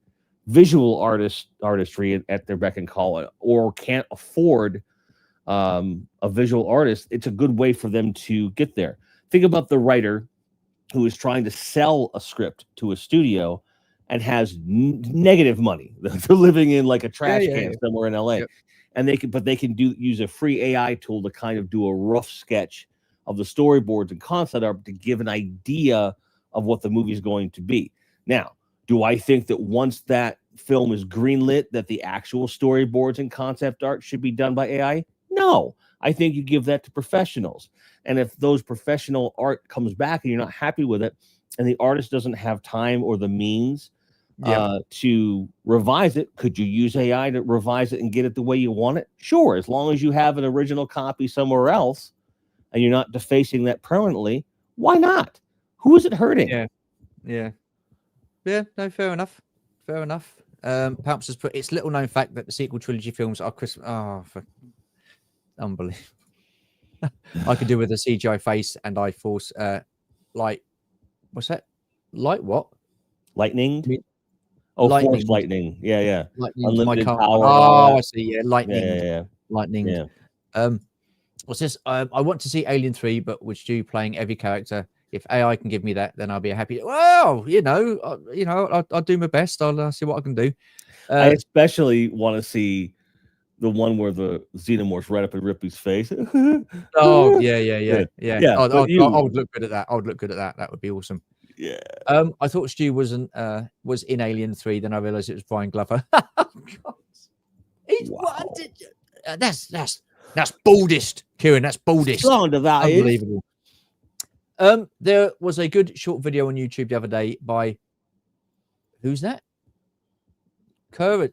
visual artistry at their beck and call, or can't afford a visual artist, it's a good way for them to get there. Think about the writer who is trying to sell a script to a studio and has negative money. They're living in, like, a trash can somewhere in LA. Yep. And they can use a free AI tool to kind of do a rough sketch of the storyboards and concept art to give an idea of what the movie is going to be. Now, do I think that once that film is greenlit, that the actual storyboards and concept art should be done by AI? No. I think you give that to professionals. And if those professional art comes back and you're not happy with it, and the artist doesn't have time or the means to revise it, could you use AI to revise it and get it the way you want it? Sure, as long as you have an original copy somewhere else and you're not defacing that permanently, why not? Who is it hurting? Yeah. No, fair enough. Perhaps has put, it's little known fact that the sequel trilogy films are Christmas. Oh, unbelievable. I could do with a CGI face and I force light. What's that? Light what? Lightning. Lightning. Force lightning. Yeah. Unlimited power. Oh, I see. Yeah, lightning. Yeah. Lightning. Yeah. What's this? I want to see Alien 3, but with Stu playing every character. If AI can give me that, then I'll be happy. Well, I'll do my best. I'll see what I can do. I especially want to see the one where the xenomorph's right up in Ripley's face. Oh, yeah. I would look good at that. That would be awesome. Yeah. I thought Stu was in Alien 3, then I realized it was Brian Glover. Wow. That's baldest, Kieran. That's baldest. Unbelievable. There was a good short video on YouTube the other day by who's that? Kurgasat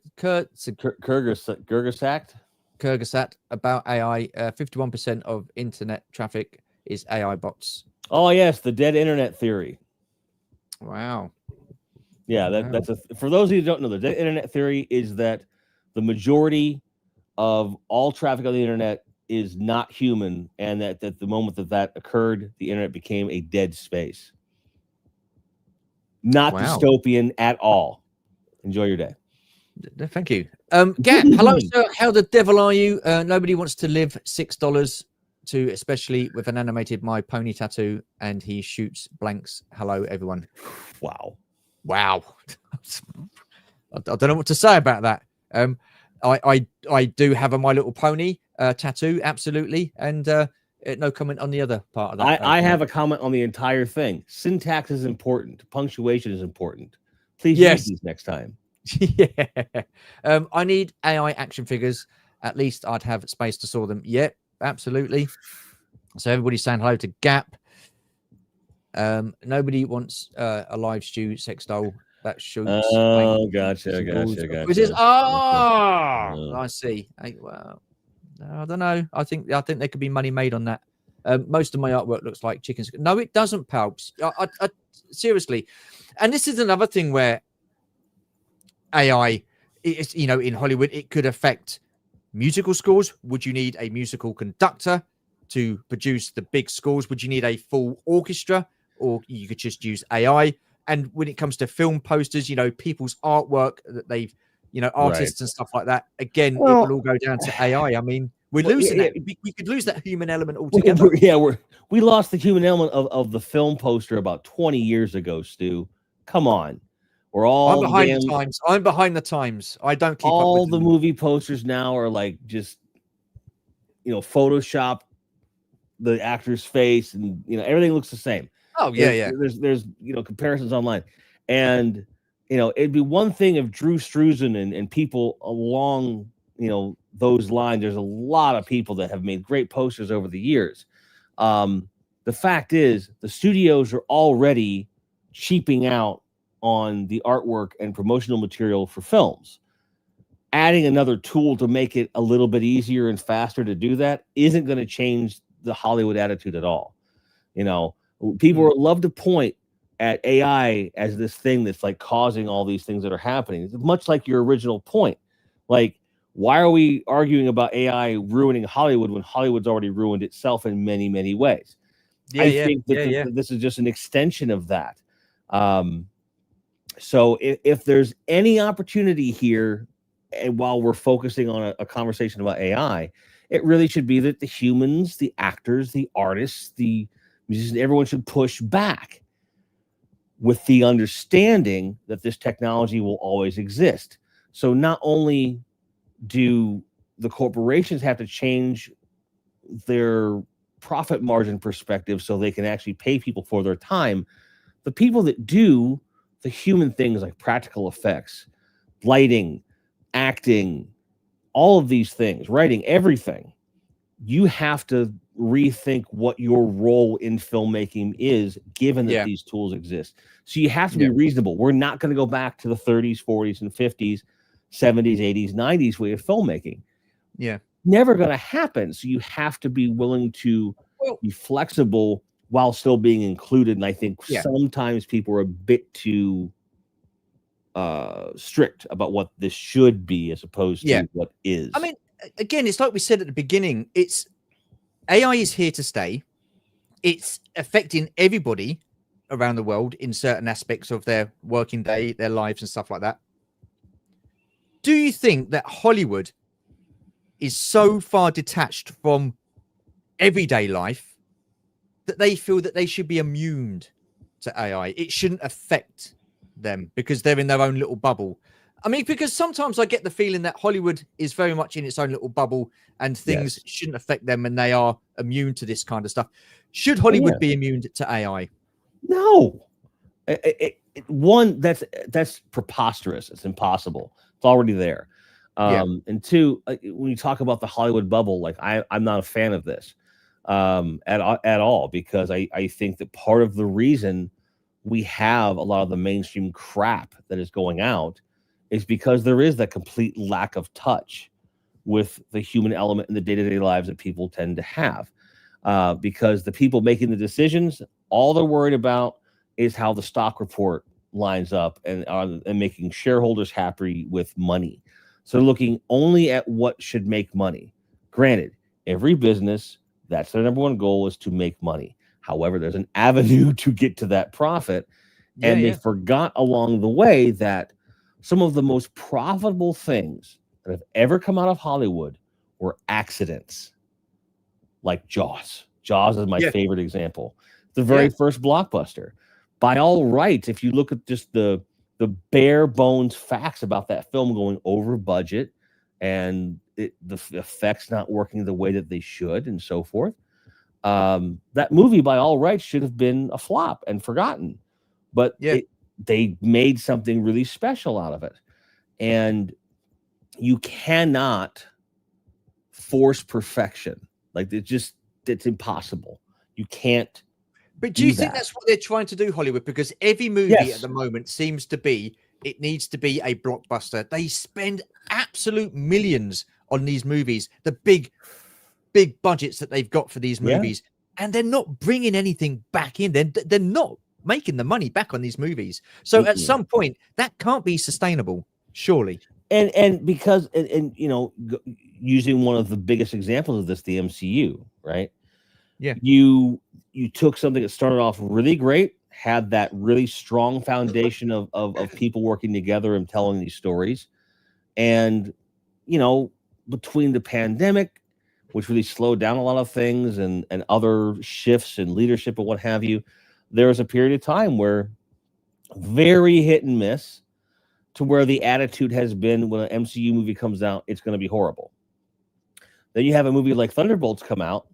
about AI. 51% of internet traffic is AI bots. Oh yes, the dead internet theory. Wow. Yeah, that's for those of you who don't know, the dead internet theory is that the majority of all traffic on the internet is not human, and that the moment that occurred, the internet became a dead space. Not dystopian at all. Enjoy your day. Thank you. Gap, hello, sir. How the devil are you? Nobody wants to live $6 to, especially with an animated My Pony tattoo, and he shoots blanks. Hello, everyone. Wow. I don't know what to say about that. I do have a My Little Pony tattoo, absolutely, and no comment on the other part of that. I have a comment on the entire thing. Syntax is important. Punctuation is important. Please use these next time. Yeah. I need AI action figures. At least I'd have space to store them. Yep, absolutely. So everybody's saying hello to Gap. Nobody wants a live Stew sex doll that shoots. Oh, gotcha. I see. Well, I don't know. I think there could be money made on that. Most of my artwork looks like chickens. No, it doesn't, Palps. I seriously. And this is another thing where AI is, in Hollywood, it could affect musical scores. Would you need a musical conductor to produce the big scores? Would you need a full orchestra, or you could just use AI? And when it comes to film posters, people's artwork that they've, artists and stuff like that, again, it will all go down to AI. I mean, We're Well, losing yeah, that. We could lose that human element altogether. we lost the human element of the film poster about 20 years ago, Stu. Come on. We're I'm all behind damn the times. I'm behind the times. I don't keep up all with the them. movie posters now are like just Photoshop the actor's face, and everything looks the same. Oh yeah, There's comparisons online, and it'd be one thing if Drew Struzan and people along those lines. There's a lot of people that have made great posters over the years. The fact is, the studios are already cheaping out on the artwork and promotional material for films. Adding another tool to make it a little bit easier and faster to do that isn't going to change the Hollywood attitude at all. People love to point at AI as this thing that's like causing all these things that are happening. It's much like your original point. Like, why are we arguing about AI ruining Hollywood when Hollywood's already ruined itself in many, many ways? I think that this is just an extension of that. So if there's any opportunity here, and while we're focusing on a conversation about AI, it really should be that the humans, the actors, the artists, the musicians, everyone should push back with the understanding that this technology will always exist. So not only do the corporations have to change their profit margin perspective so they can actually pay people for their time, the people that do the human things like practical effects, lighting, acting, all of these things, writing, everything, you have to rethink what your role in filmmaking is, given that these tools exist. So you have to be reasonable. We're not going to go back to the 30s, 40s, and 50s, 70s, 80s, 90s way of filmmaking. Yeah. Never going to happen. So you have to be willing to be flexible while still being included. And I think sometimes people are a bit too strict about what this should be as opposed to what is. I mean, again, it's like we said at the beginning, it's AI is here to stay. It's affecting everybody around the world in certain aspects of their working day, their lives and stuff like that. Do you think that Hollywood is so far detached from everyday life that they feel that they should be immune to AI? It shouldn't affect them because they're in their own little bubble. I mean, because sometimes I get the feeling that Hollywood is very much in its own little bubble and things shouldn't affect them and they are immune to this kind of stuff. Should Hollywood be immune to AI? No. One, that's preposterous. It's impossible. It's already there. And two, when you talk about the Hollywood bubble, like I'm not a fan of this at all, because I think that part of the reason we have a lot of the mainstream crap that is going out is because there is that complete lack of touch with the human element in the day-to-day lives that people tend to have. Because the people making the decisions, all they're worried about is how the stock report lines up and making shareholders happy with money. So they're looking only at what should make money. Granted, every business, that's their number one goal, is to make money. However, there's an avenue to get to that profit. And they forgot along the way that some of the most profitable things that have ever come out of Hollywood were accidents, like Jaws. Jaws is my favorite example. The very first blockbuster. By all rights, if you look at just the bare bones facts about that film going over budget and the effects not working the way that they should and so forth, that movie by all rights should have been a flop and forgotten. But they made something really special out of it. And you cannot force perfection. Like, it's impossible. You can't. But do you think that's what they're trying to do, Hollywood? Because every movie at the moment seems to be, it needs to be a blockbuster. They spend absolute millions on these movies, the big budgets that they've got for these movies, and they're not bringing anything back in. They're not making the money back on these movies. So at some point, that can't be sustainable, surely. And because, using one of the biggest examples of this, the MCU, right? Yeah. You took something that started off really great, had that really strong foundation of people working together and telling these stories. And, between the pandemic, which really slowed down a lot of things and other shifts in leadership and what have you, there was a period of time where very hit and miss, to where the attitude has been when an MCU movie comes out, it's going to be horrible. Then you have a movie like Thunderbolts come out,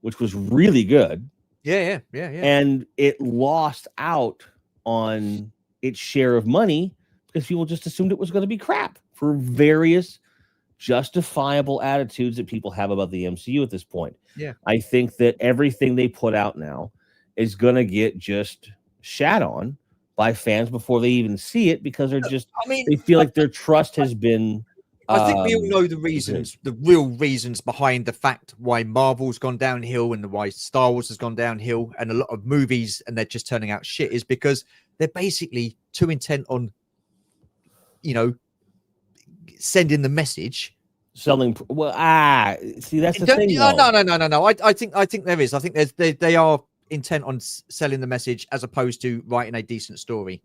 which was really good. Yeah. And it lost out on its share of money because people just assumed it was going to be crap for various justifiable attitudes that people have about the MCU at this point. Yeah. I think that everything they put out now is going to get just shat on by fans before they even see it, because they're just, they feel like their trust has been. I think we all know the reasons, the real reasons behind the fact why Marvel's gone downhill and why Star Wars has gone downhill, and a lot of movies and they're just turning out shit, is because they're basically too intent on, sending the message. Selling. Well, see, that's the thing. No. I think there is. I think they are intent on selling the message as opposed to writing a decent story.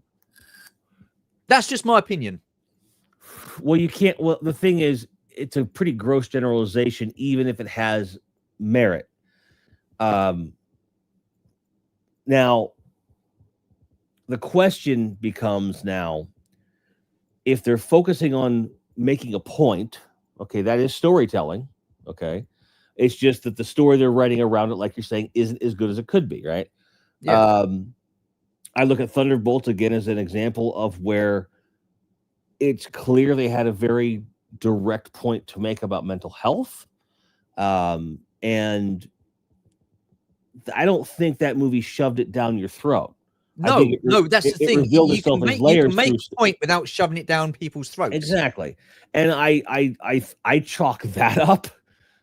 That's just my opinion. Well, you can't. Well, the thing is, it's a pretty gross generalization, even if it has merit. Now, the question becomes now, if they're focusing on making a point, okay, that is storytelling. Okay, it's just that the story they're writing around it, like you're saying, isn't as good as it could be, right? Yeah. I look at Thunderbolts again as an example of where it's clear they had a very direct point to make about mental health. And I don't think that movie shoved it down your throat. No, that's the thing. You can make a point without shoving it down people's throats. Exactly. And I chalk that up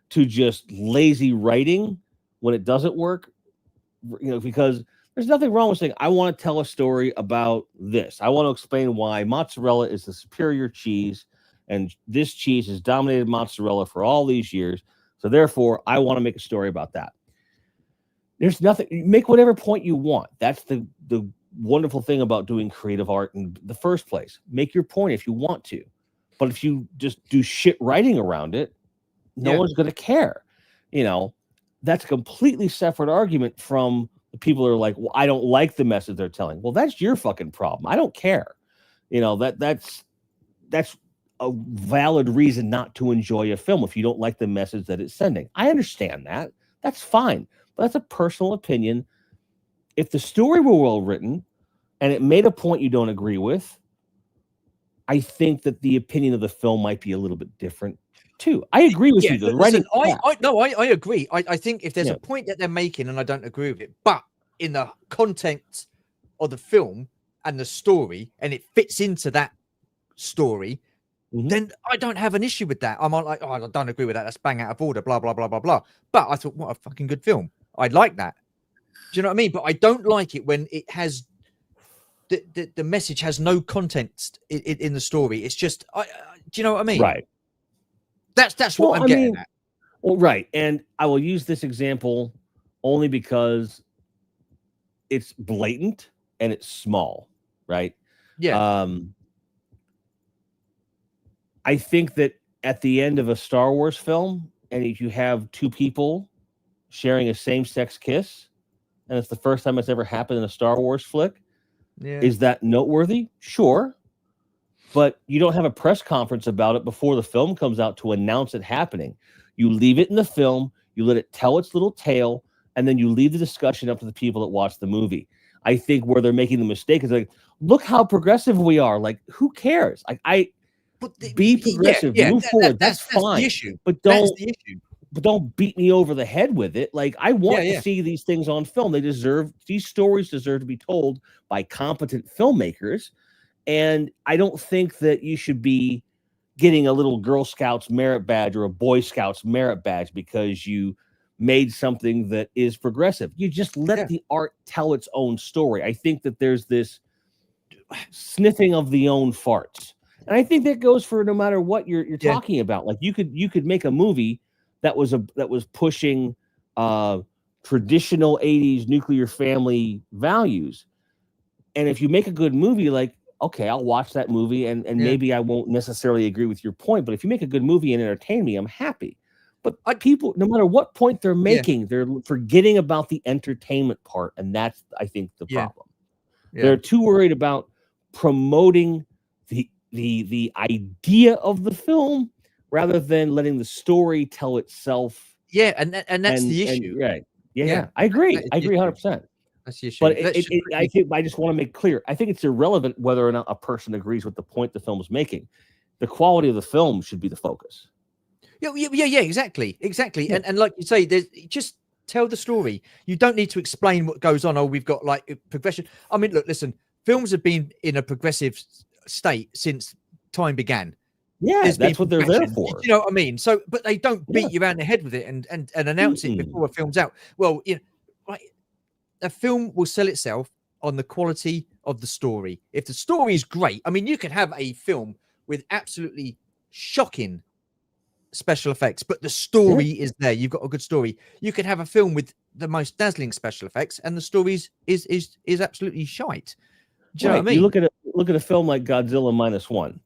to just lazy writing when it doesn't work, because there's nothing wrong with saying, I want to tell a story about this. I want to explain why mozzarella is the superior cheese, and this cheese has dominated mozzarella for all these years. So therefore, I want to make a story about that. There's nothing. Make whatever point you want. That's the wonderful thing about doing creative art in the first place. Make your point if you want to. But if you just do shit writing around it, no one's going to care. That's a completely separate argument from the people who are like, well, I don't like the message they're telling. Well, that's your fucking problem. I don't care. That's a valid reason not to enjoy a film if you don't like the message that it's sending. I understand that. That's fine. But that's a personal opinion. If the story were well written and it made a point you don't agree with, I think that the opinion of the film might be a little bit different too. I agree with you. Listen, I agree. I think if there's a point that they're making and I don't agree with it, but in the content of the film and the story, and it fits into that story, then I don't have an issue with that. I'm like, I don't agree with that. That's bang out of order, blah, blah, blah, blah, blah. But I thought, what a fucking good film. I'd like that. Do you know what I mean? But I don't like it when it has the message has no content in the story. It's just, do you know what I mean? Right. That's what I'm getting at. Well, right. And I will use this example only because it's blatant and it's small, right? Yeah. I think that at the end of a Star Wars film, and if you have two people sharing a same-sex kiss, and it's the first time it's ever happened in a Star Wars flick, is that noteworthy? Sure. But you don't have a press conference about it before the film comes out to announce it happening. You leave it in the film, you let it tell its little tale, and then you leave the discussion up to the people that watch the movie. I think where they're making the mistake is like, look how progressive we are. Like, who cares? Be progressive, move forward. That's fine. The issue. But don't beat me over the head with it. Like, I want to see these things on film. These stories deserve to be told by competent filmmakers. And I don't think that you should be getting a little Girl Scouts merit badge or a Boy Scouts merit badge because you made something that is progressive. You just let the art tell its own story. I think that there's this sniffing of the own farts. And I think that goes for no matter what you're talking about. Like, you could make a movie that was pushing traditional 80s nuclear family values. And if you make a good movie, like, okay, I'll watch that movie and maybe I won't necessarily agree with your point, but if you make a good movie and entertain me, I'm happy. But people, no matter what point they're Yeah. making, they're forgetting about the entertainment part, and that's, I think, the Yeah. problem. Yeah. They're too worried about promoting the idea of the film rather than letting the story tell itself. Yeah, and that's the issue. Right. Yeah, Yeah, I agree. that is I the agree issue. 100%. That's the issue. But Let's just I quickly. think I just want to make clear. I think it's irrelevant whether or not a person agrees with the point the film is making. The quality of the film should be the focus. Yeah, exactly. Yeah. And like you say, there's just tell the story. You don't need to explain what goes on. Oh, we've got like a progression. I mean, look, listen, films have been in a progressive state since time began. Yeah, There's been that's what they're there progression. for. You know what I mean? So, but they don't beat Yeah. you around the head with it and announce it before a film's out. Well, you know, right, a film will sell itself on the quality of the story. If the story is great, I mean, you can have a film with absolutely shocking special effects, but the story is there. You've got a good story. You could have a film with the most dazzling special effects, and the story is absolutely shite. Do you know what I mean? You look at a film like Godzilla -1,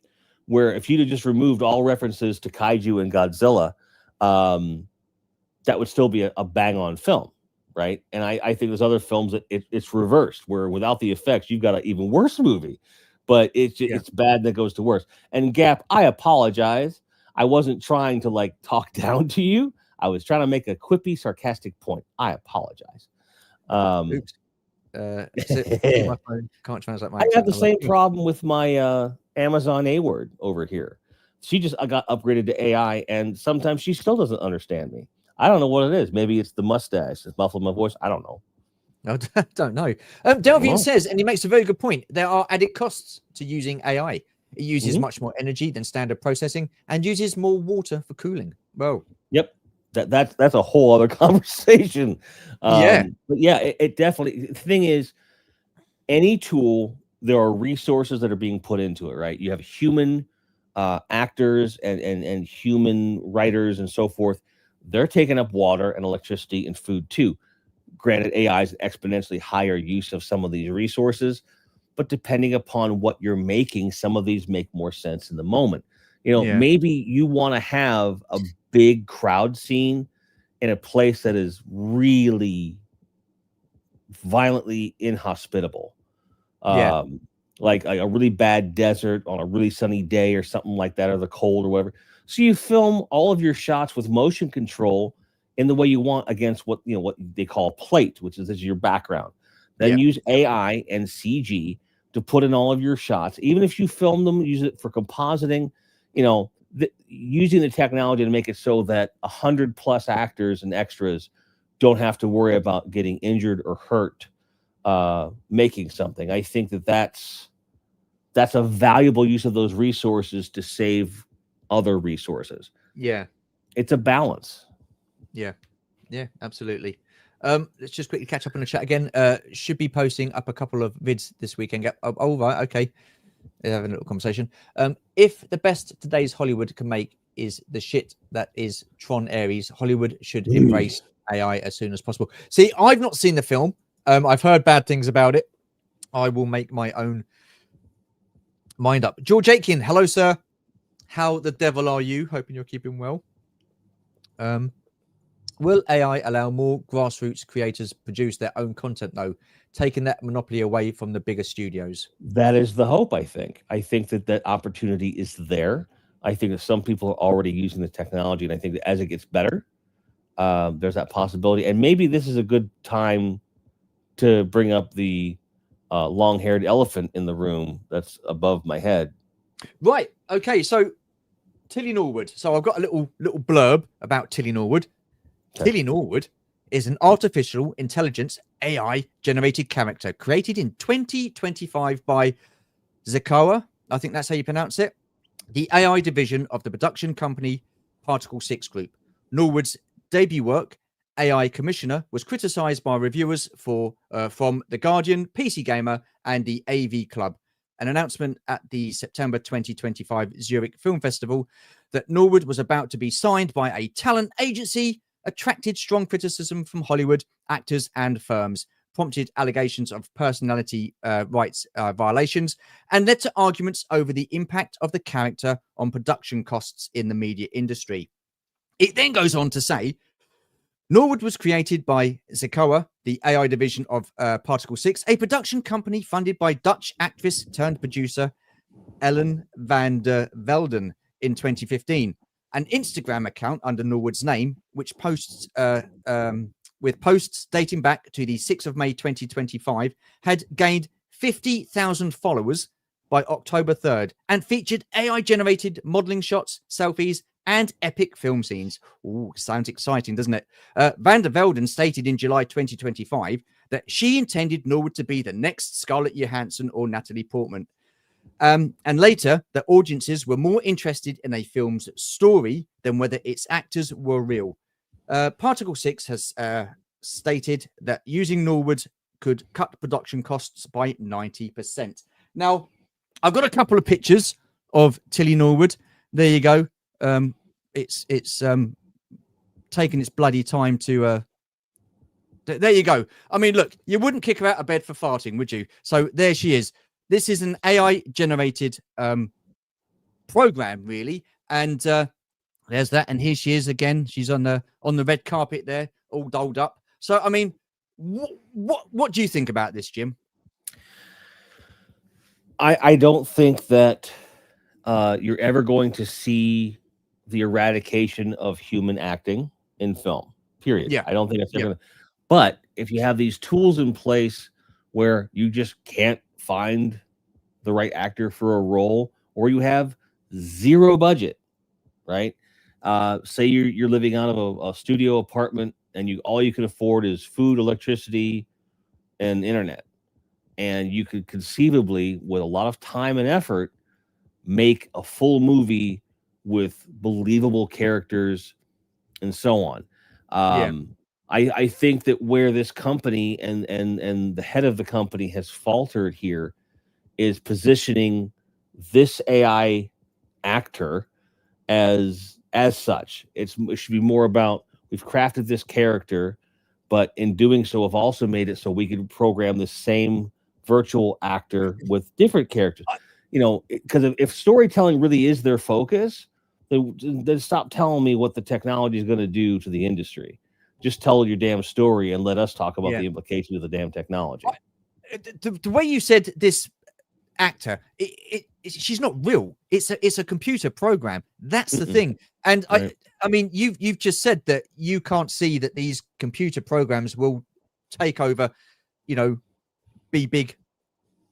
where if you'd have just removed all references to kaiju and Godzilla, that would still be a bang on film, right? And I think there's other films that it's reversed, where without the effects, you've got an even worse movie, but it's bad that goes to worse. And Gap, I apologize. I wasn't trying to like talk down to you. I was trying to make a quippy, sarcastic point. I apologize. Oops. My phone can't translate my I have the accent. same problem with my Amazon A word over here. She just got upgraded to AI, and sometimes she still doesn't understand me. I don't know what it is. Maybe it's the mustache. It's muffled my voice. I don't know. I don't know. Delvian says, and he makes a very good point, there are added costs to using AI. It uses much more energy than standard processing and uses more water for cooling. Well, yep. That's a whole other conversation. But yeah, it definitely. The thing is, any tool, there are resources that are being put into it, right? You have human actors and human writers and so forth. They're taking up water and electricity and food too. Granted, AI is exponentially higher use of some of these resources, but depending upon what you're making, some of these make more sense in the moment. You know, maybe you want to have a big crowd scene in a place that is really violently inhospitable. Like a really bad desert on a really sunny day or something like that, or the cold or whatever. So you film all of your shots with motion control in the way you want against what they call a plate, which is your background. Then use AI and CG to put in all of your shots. Even if you film them, use it for compositing, using the technology to make it so that 100+ actors and extras don't have to worry about getting injured or hurt making something. I think that's a valuable use of those resources to save other resources. It's a balance. Absolutely. Let's just quickly catch up on the chat again. Should be posting up a couple of vids this weekend. Oh, right, okay. Having a little conversation. If the best today's Hollywood can make is the shit that is Tron Ares, Hollywood should embrace AI as soon as possible. See, I've not seen the film. I've heard bad things about it. I will make my own mind up. George Aitken, hello, sir. How the devil are you? Hoping you're keeping well. Will AI allow more grassroots creators produce their own content, though, taking that monopoly away from the bigger studios? That is the hope, I think. I think that opportunity is there. I think that some people are already using the technology, and I think that as it gets better, there's that possibility. And maybe this is a good time to bring up the long-haired elephant in the room that's above my head. Right. Okay. So Tilly Norwood. So I've got a little blurb about Tilly Norwood. Okay. Tilly Norwood is an artificial intelligence AI generated character created in 2025 by Zekawa. I think that's how you pronounce it. The AI division of the production company Particle 6 Group. Norwood's debut work, AI Commissioner, was criticized by reviewers from The Guardian, PC Gamer, and the AV Club. An announcement at the September 2025 Zurich Film Festival that Norwood was about to be signed by a talent agency attracted strong criticism from Hollywood actors and firms, prompted allegations of personality rights violations, and led to arguments over the impact of the character on production costs in the media industry. It then goes on to say, Norwood was created by Zekoa, the AI division of Particle 6, a production company funded by Dutch actress turned producer Ellen van der Velden in 2015. An Instagram account under Norwood's name, which posts with posts dating back to the 6th of May 2025, had gained 50,000 followers by October 3rd and featured AI-generated modeling shots, selfies, and epic film scenes. Ooh, sounds exciting, doesn't it? Van der Velden stated in July 2025 that she intended Norwood to be the next Scarlett Johansson or Natalie Portman. And later, the audiences were more interested in a film's story than whether its actors were real. Particle 6 has stated that using Norwood could cut production costs by 90%. Now, I've got a couple of pictures of Tilly Norwood. There you go. It's taking its bloody time to there you go. I mean, look, you wouldn't kick her out of bed for farting, would you? So there she is. This is an AI generated program, really, and there's that. And here she is again. She's on the red carpet there, all dolled up. So I mean, what do you think about this, Jim? I don't think that you're ever going to see the eradication of human acting in film, period. Yeah. I don't think that's ever. But if you have these tools in place where you just can't find the right actor for a role, or you have zero budget, right? Say you're living out of a studio apartment and all you can afford is food, electricity, and internet. And you could conceivably, with a lot of time and effort, make a full movie with believable characters and so on. I think that where this company and the head of the company has faltered here is positioning this AI actor as such. It should be more about, we've crafted this character, but in doing so, have also made it so we can program the same virtual actor with different characters. You know, because if storytelling really is their focus, then stop telling me what the technology is going to do to the industry. Just tell your damn story and let us talk about the implications of the damn technology. The way you said this actor, she's not real. It's a computer program. That's the thing. And right. I mean, you've just said that you can't see that these computer programs will take over, you know, be big,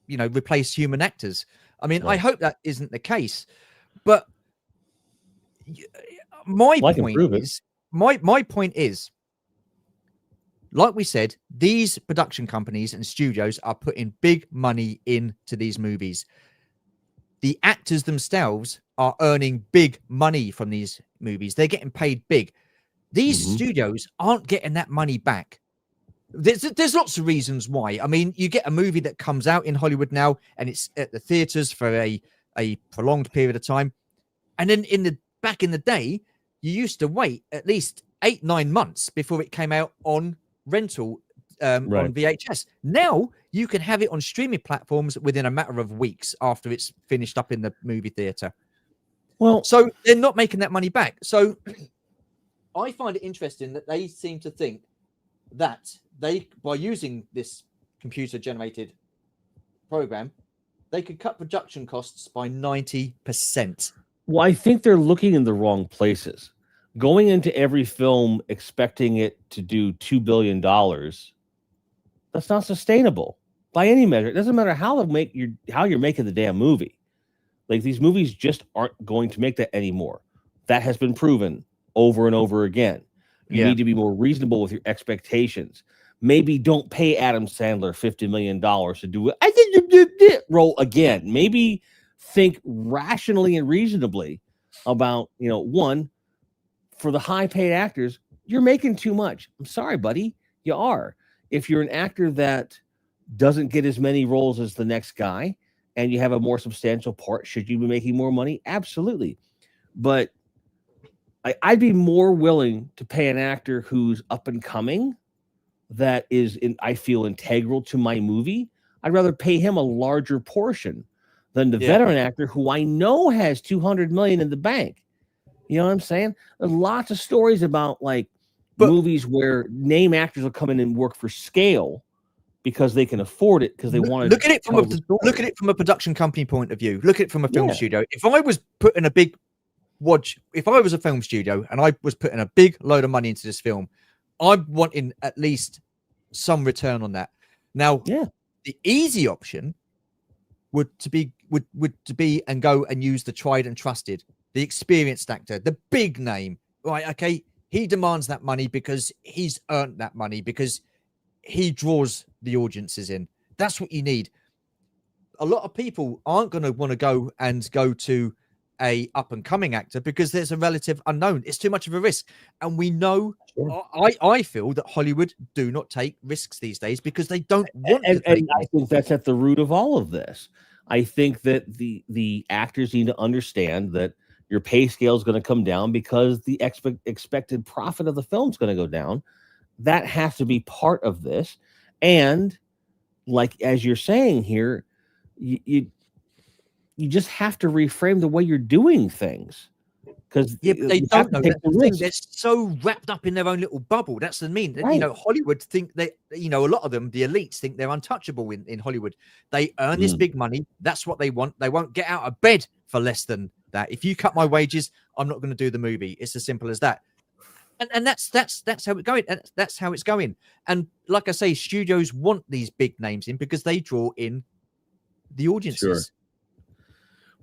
you know, replace human actors. I mean, right. I hope that isn't the case. But my point is, like we said, these production companies and studios are putting big money into these movies. The actors themselves are earning big money from these movies. They're getting paid big. These studios aren't getting that money back. There's lots of reasons why. I mean, you get a movie that comes out in Hollywood now and it's at the theaters for a prolonged period of time. And then back in the day, you used to wait at least 8-9 months before it came out on rental on VHS. Now you can have it on streaming platforms within a matter of weeks after it's finished up in the movie theater. Well, so they're not making that money back. So I find it interesting that they seem to think that by using this computer generated program, they could cut production costs by 90%. Well, I think they're looking in the wrong places. Going into every film expecting it to do $2 billion, that's not sustainable by any measure. It doesn't matter how you're making the damn movie. Like, these movies just aren't going to make that anymore. That has been proven over and over again. You need to be more reasonable with your expectations. Maybe don't pay Adam Sandler $50 million to do it. I think roll again. Maybe think rationally and reasonably about, one, for the high paid actors, you're making too much. I'm sorry, buddy. You are. If you're an actor that doesn't get as many roles as the next guy and you have a more substantial part, should you be making more money? Absolutely. But I'd be more willing to pay an actor who's up and coming, that is, I feel, integral to my movie. I'd rather pay him a larger portion than the veteran actor who I know has $200 million in the bank. You know what I'm saying? There's lots of stories about like But movies where name actors will come in and work for scale because they can afford it because they want to look at it from tell the story. look at it from a production company point of view. Look at it from a film Yeah. studio. If I was putting a big if I was a film studio and I was putting a big load of money into this film, I'm wanting at least some return on that. Now, Yeah. the easy option would to be and go and use the tried and trusted, the experienced actor, the big name. Right, okay. He demands that money because he's earned that money, because he draws the audiences in. That's what you need. A lot of people aren't going to want to go to a up and coming actor because there's a relative unknown. It's too much of a risk. And we know, Sure. I feel that Hollywood do not take risks these days because they don't want to take And I think that's at the root of all of this. I think that the actors need to understand that your pay scale is going to come down because the expected profit of the film is going to go down. That has to be part of this. And like as you're saying here, you just have to reframe the way you're doing things, because yeah, but they you have don't to know. take That's the the thing. risk. They're so wrapped up in their own little bubble. That's the mean. You Right. know, Hollywood think they, you know, a lot of them, the elites, think they're untouchable in Hollywood. They earn this big money. That's what they want. They won't get out of bed for less than that. If you cut my wages, I'm not going to do the movie. It's as simple as that. And that's how it's going. That's how it's going. And like I say, studios want these big names in because they draw in the audiences.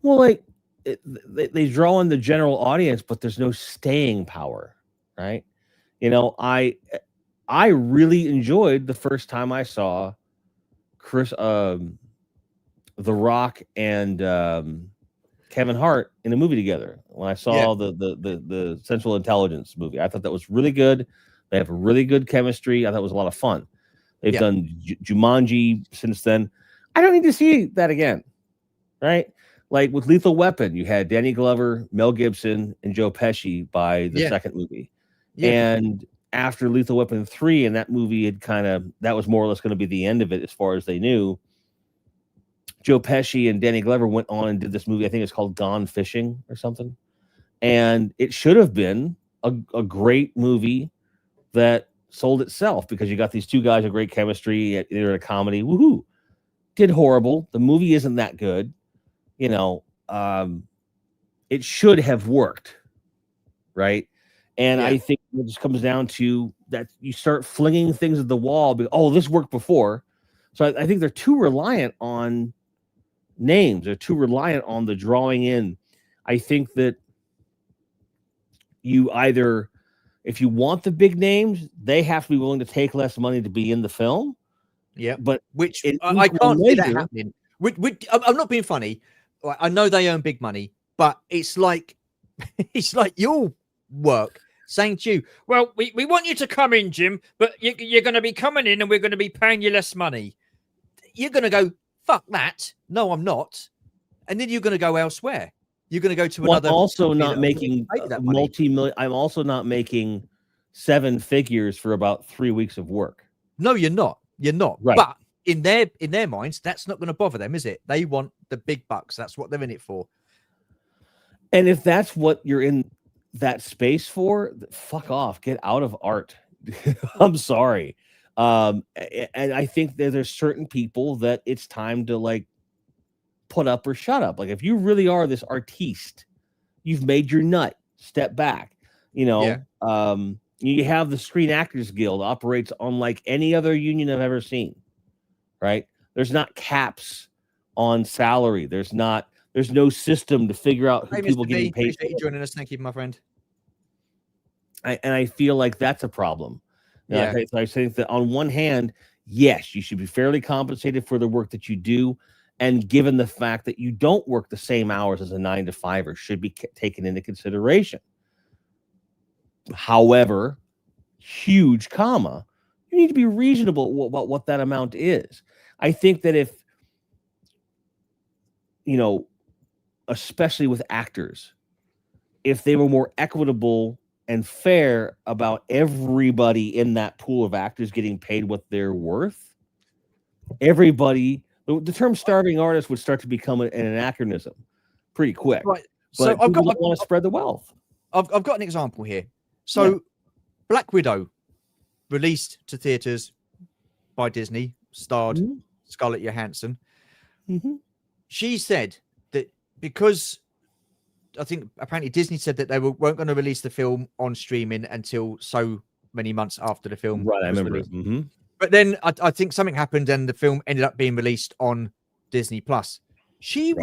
Well, like they draw in the general audience, but there's no staying power, right? You know, I really enjoyed the first time I saw Chris, The Rock, and Kevin Hart in a movie together. When I saw the Central Intelligence movie, I thought that was really good. They have a really good chemistry. I thought it was a lot of fun. They've done Jumanji since then. I don't need to see that again, right? Like with Lethal Weapon, you had Danny Glover, Mel Gibson, and Joe Pesci by the second movie. And after Lethal Weapon 3, and that movie had that was more or less going to be the end of it as far as they knew, Joe Pesci and Danny Glover went on and did this movie. I think it's called Gone Fishing or something. And it should have been a great movie that sold itself because you got these two guys with great chemistry. They're in a comedy. Woohoo. Did horrible. The movie isn't that good. You know, it should have worked, right? And I think it just comes down to that you start flinging things at the wall. Oh, this worked before. So I think they're too reliant on names. They're too reliant on the drawing in. I think that you either, if you want the big names, they have to be willing to take less money to be in the film. Yeah, but which I can't see that happening. I'm not being funny. I know they earn big money, but it's like your work saying to you, well, we want you to come in, Jim, but you're going to be coming in and we're going to be paying you less money. You're going to go, fuck that. No, I'm not. And then you're going to go elsewhere. You're going to go to another. I'm also not making multi-million. I'm also not making 7 figures for about 3 weeks of work. No, you're not. You're not. Right. But in their minds, that's not going to bother them, is it? They want the big bucks. That's what they're in it for. And if that's what you're in that space for, fuck off. Get out of art. I'm sorry. And I think that there's certain people that it's time to like put up or shut up. Like if you really are this artiste, you've made your nut, step back. You know, you have the Screen Actors Guild operates unlike any other union I've ever seen. Right? There's not caps on salary. There's no system to figure out who people getting paid. Appreciate you joining us. Thank you, my friend. I feel like that's a problem. I think that on one hand, yes, you should be fairly compensated for the work that you do, and given the fact that you don't work the same hours as a 9-to-5er should be taken into consideration. However, huge comma, you need to be reasonable about what that amount is. I think that if, you know, especially with actors, if they were more equitable and fair about everybody in that pool of actors getting paid what they're worth, everybody, the term starving artist would start to become an anachronism pretty quick. Right. But so people don't want to spread the wealth. I've got an example here. So, Black Widow released to theaters by Disney, starred Scarlett Johansson. She said that because I think apparently Disney said that they weren't going to release the film on streaming until so many months after the film Right, I was remember. released. But then I think something happened and the film ended up being released on Disney Plus. She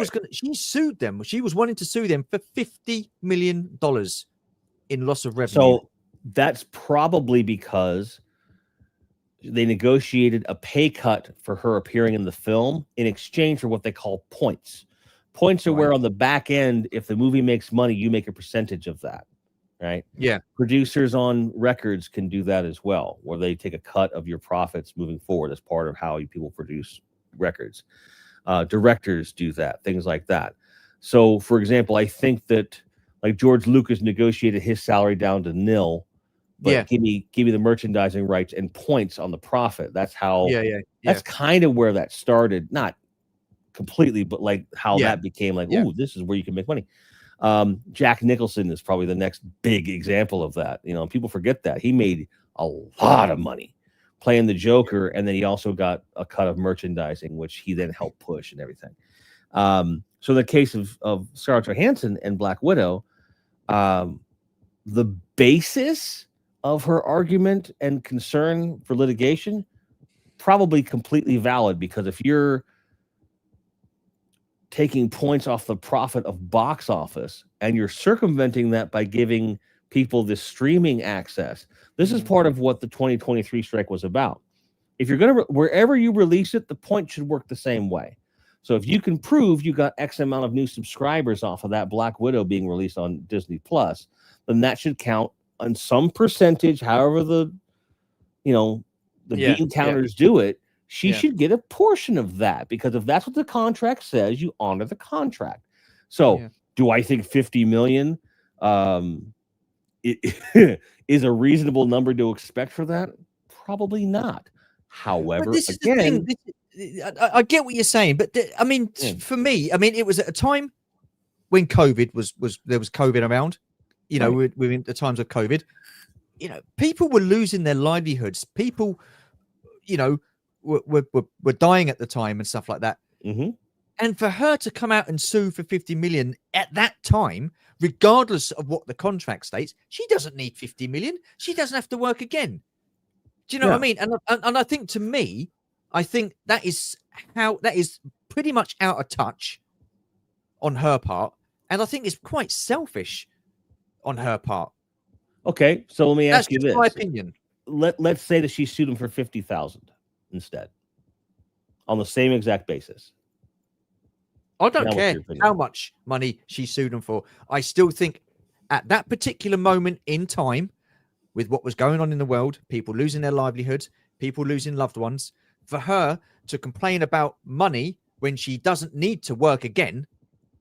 sued them. She was wanting to sue them for $50 million in loss of revenue. So that's probably because they negotiated a pay cut for her appearing in the film in exchange for what they call points. Points are where on the back end, if the movie makes money, you make a percentage of that, right? Yeah. Producers on records can do that as well, where they take a cut of your profits moving forward as part of how people produce records. Directors do that, things like that. So, for example, I think that like George Lucas negotiated his salary down to nil, but give me the merchandising rights and points on the profit. That's how. That's kind of where that started. Not completely, but like how that became like, ooh, this is where you can make money. Jack Nicholson is probably the next big example of that. You know, people forget that he made a lot of money playing the Joker, and then he also got a cut of merchandising, which he then helped push and everything. So in the case of Scarlett Johansson and Black Widow, the basis of her argument and concern for litigation probably completely valid, because if you're taking points off the profit of box office and you're circumventing that by giving people this streaming access, this is part of what the 2023 strike was about. If you're going to wherever you release it, the point should work the same way. So if you can prove you got X amount of new subscribers off of that Black Widow being released on Disney Plus, then that should count on some percentage, however the bean counters do it. She should get a portion of that, because if that's what the contract says, you honor the contract. So do I think 50 million is a reasonable number to expect for that? Probably not. However, but this is the thing. I get what you're saying, but I mean, for me, I mean, it was at a time when COVID was there was COVID around. You know, we're in the times of COVID. You know, people were losing their livelihoods. People, you know, were dying at the time and stuff like that. And for her to come out and sue for 50 million at that time, regardless of what the contract states, she doesn't need 50 million. She doesn't have to work again. Do you know what I mean? And I think, to me, I think that is pretty much out of touch on her part, and I think it's quite selfish on her part. Okay, so let me ask you this: my opinion. Let's say that she sued him for 50,000 instead, on the same exact basis. I don't care how much money she sued him for. I still think at that particular moment in time, with what was going on in the world, people losing their livelihoods, people losing loved ones, for her to complain about money when she doesn't need to work again,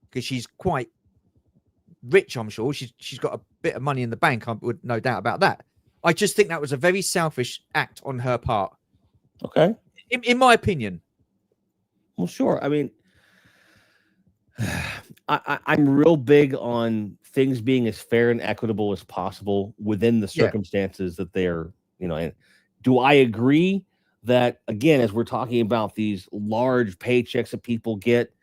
because she's quite rich, I'm sure. She's got a bit of money in the bank, I would no doubt about that. I just think that was a very selfish act on her part. Okay. In my opinion. Well, sure. I mean, I'm real big on things being as fair and equitable as possible within the circumstances that they're, you know. And do I agree that, again, as we're talking about these large paychecks that people get,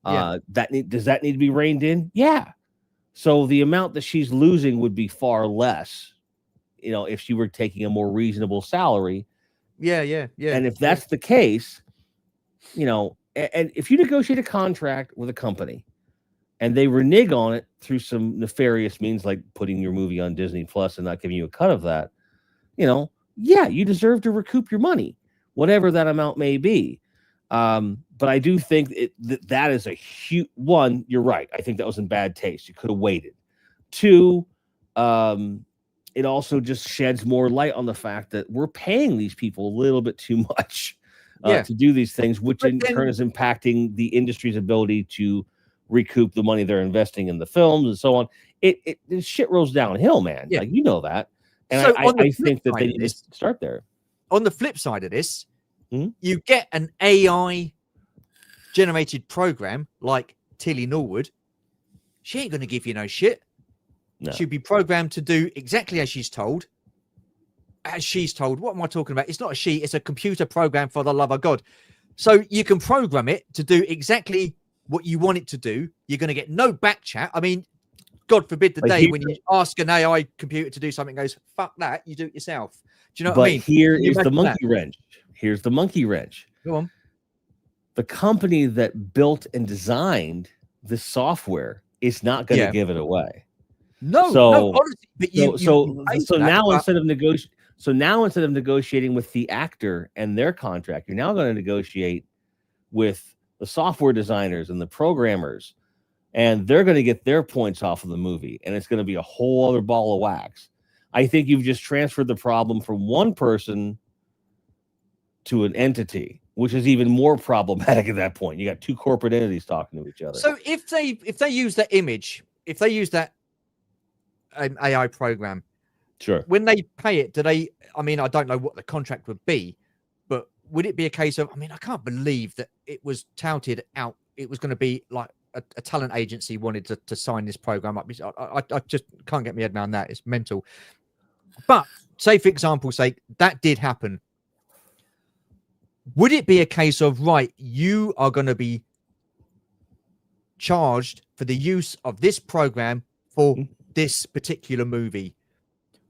does that need to be reined in? Yeah. So the amount that she's losing would be far less, you know, if she were taking a more reasonable salary. Yeah. And if that's the case, you know, and if you negotiate a contract with a company and they renege on it through some nefarious means, like putting your movie on Disney Plus and not giving you a cut of that, you know, you deserve to recoup your money, whatever that amount may be. But I do think that is a huge one. You're right. I think that was in bad taste. You could have waited. Two, it also just sheds more light on the fact that we're paying these people a little bit too much to do these things, which in turn is impacting the industry's ability to recoup the money they're investing in the films and so on. It shit rolls downhill, man. Like, you know that. And so I think that they need to start there. On the flip side of this, you get an AI generated program like Tilly Norwood. She ain't going to give you no shit. No. She'll be programmed to do exactly as she's told. As she's told. What am I talking about? It's not a she, it's a computer program, for the love of God. So you can program it to do exactly what you want it to do. You're going to get no back chat. I mean, God forbid the day when you ask an AI computer to do something, goes, fuck that, you do it yourself. Do you know what I mean? Here is the monkey wrench. Here's the monkey wrench. Go on. The company that built and designed this software is not going to give it away. No, honestly, but now instead of negotiating with the actor and their contract, you're now going to negotiate with the software designers and the programmers, and they're going to get their points off of the movie, and it's going to be a whole other ball of wax. I think you've just transferred the problem from one person to an entity, which is even more problematic at that point. You got two corporate entities talking to each other. So if they use that image, if they use that AI program, sure, when they pay it, do they? I mean, I don't know what the contract would be, but would it be a case of? I mean, I can't believe that it was touted out. It was going to be like a talent agency wanted to sign this program up. I just can't get my head around that. It's mental. But say, for example's sake, that did happen. Would it be a case of, right, you are going to be charged for the use of this program for this particular movie?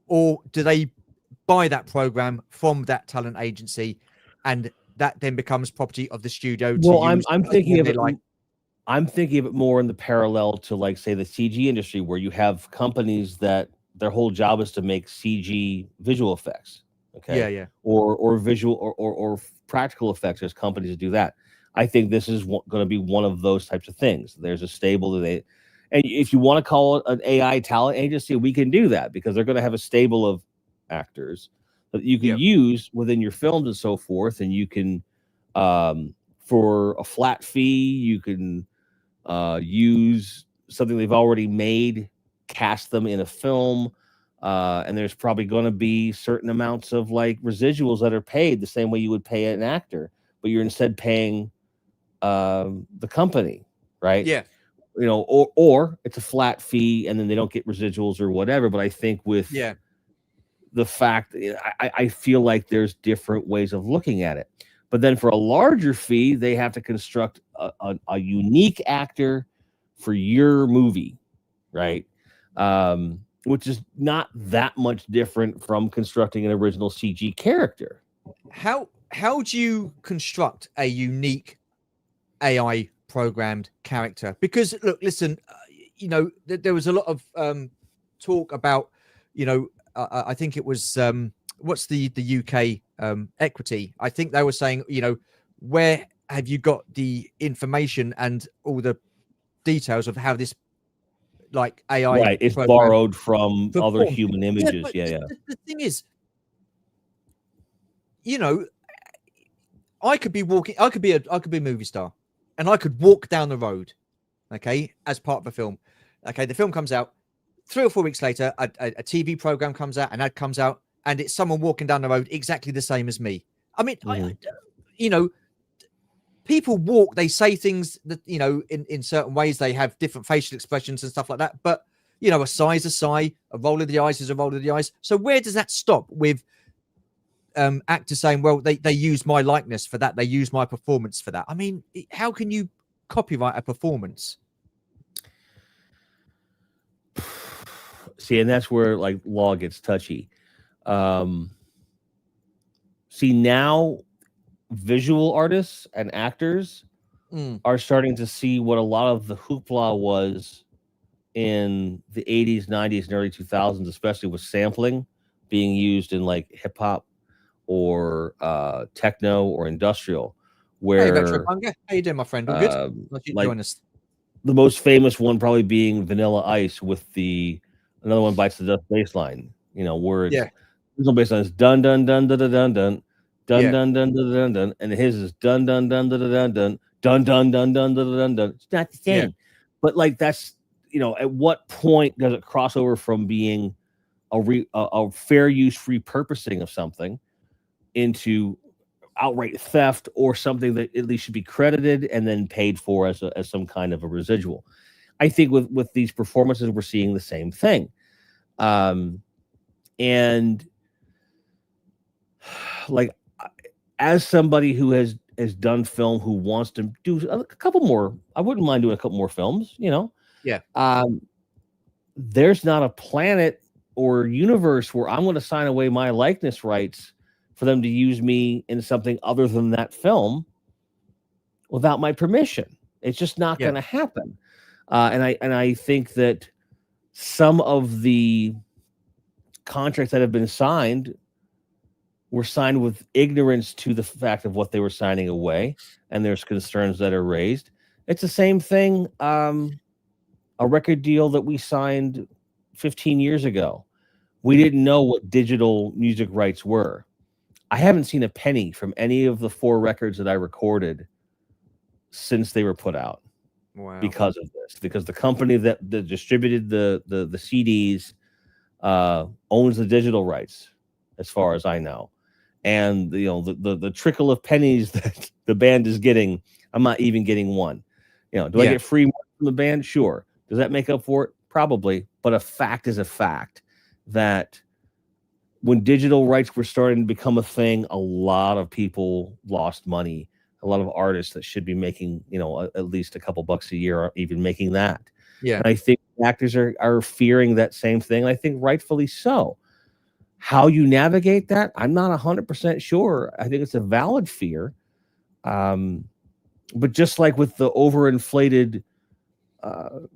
Or do they buy that program from that talent agency and that then becomes property of the studio? Well, I'm thinking of it like, I'm thinking of it more in the parallel to, like, say, the CG industry, where you have companies that their whole job is to make CG visual effects. Okay. Yeah. Or visual or practical effects. There's companies that do that. I think this is going to be one of those types of things. There's a stable and if you want to call it an AI talent agency, we can do that, because they're going to have a stable of actors that you can use within your films and so forth. And you can, for a flat fee, you can use something they've already made, cast them in a film. And there's probably going to be certain amounts of like residuals that are paid the same way you would pay an actor, but you're instead paying the company, right? Yeah. You know, or it's a flat fee and then they don't get residuals or whatever. But I think with the fact, I feel like there's different ways of looking at it. But then for a larger fee, they have to construct a unique actor for your movie, right? Which is not that much different from constructing an original CG character. How do you construct a unique AI programmed character? Because look, listen, you know, there was a lot of talk about, you know, I think it was what's the UK equity. I think they were saying, you know, where have you got the information and all the details of how this like AI, right? It's borrowed from other human images. Yeah. The thing is, you know, I could be a movie star, and I could walk down the road, okay, as part of a film. Okay, the film comes out 3 or 4 weeks later, a TV program comes out, an ad comes out, and it's someone walking down the road exactly the same as me. I mean, you know, people walk, they say things that, you know, in certain ways, they have different facial expressions and stuff like that. But, you know, a sigh is a sigh, a roll of the eyes is a roll of the eyes. So where does that stop with actors saying, well, they use my likeness for that, they use my performance for that? I mean, how can you copyright a performance? See, and that's where like law gets touchy. See, now visual artists and actors are starting to see what a lot of the hoopla was in the 80s, 90s, and early 2000s, especially with sampling being used in like hip hop or techno or industrial. Where how you doing, my friend? All good? Let you join us. The most famous one probably being Vanilla Ice with another one bites the dust bass line. You know, where it's original bass line is dun dun dun dun dun dun dun dun dun dun dun dun dun, and his is dun dun dun dun dun dun dun dun dun dun dun dun dun. It's not the same, but like that's, you know, at what point does it cross over from being a fair use repurposing of something into outright theft, or something that at least should be credited and then paid for as some kind of a residual? I think with these performances, we're seeing the same thing. And like, as somebody who has done film, who wants to do a couple more, I wouldn't mind doing a couple more films, Yeah. There's not a planet or universe where I'm going to sign away my likeness rights for them to use me in something other than that film without my permission. It's just not going to happen. And I think that some of the contracts that have been signed were signed with ignorance to the fact of what they were signing away, and there's concerns that are raised. It's the same thing. A record deal that we signed 15 years ago. We didn't know what digital music rights were. I haven't seen a penny from any of the 4 records that I recorded since they were put out. Wow. Because of this, because the company that distributed the CDs owns the digital rights, as far as I know. And the trickle of pennies that the band is getting, I'm not even getting one. Do I get free money from the band? Sure. Does that make up for it? Probably. But a fact is a fact that when digital rights were starting to become a thing, a lot of people lost money. A lot of artists that should be making, at least a couple bucks a year are even making that. Yeah. And I think actors are fearing that same thing. And I think rightfully so. How you navigate that, I'm not 100% sure. I think it's a valid fear. But just like with the overinflated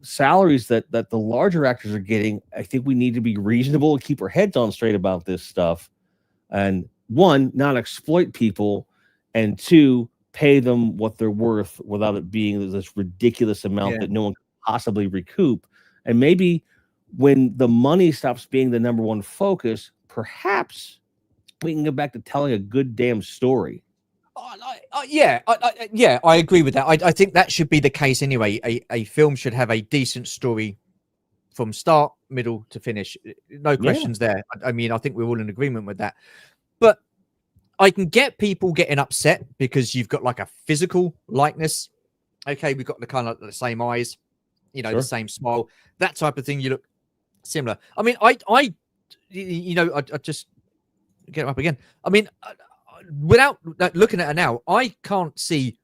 salaries that the larger actors are getting, I think we need to be reasonable and keep our heads on straight about this stuff. And 1, not exploit people, and 2, pay them what they're worth without it being this ridiculous amount that no one can possibly recoup. And maybe when the money stops being the number one focus, perhaps we can get back to telling a good damn story. I agree with that. I think that should be the case anyway. A film should have a decent story from start, middle to finish. No questions there. I mean, I think we're all in agreement with that. But I can get people getting upset because you've got like a physical likeness. Okay, we've got the kind of the same eyes, the same smile, that type of thing. You look similar. I mean, I just get up again. I mean, without looking at her now, I can't see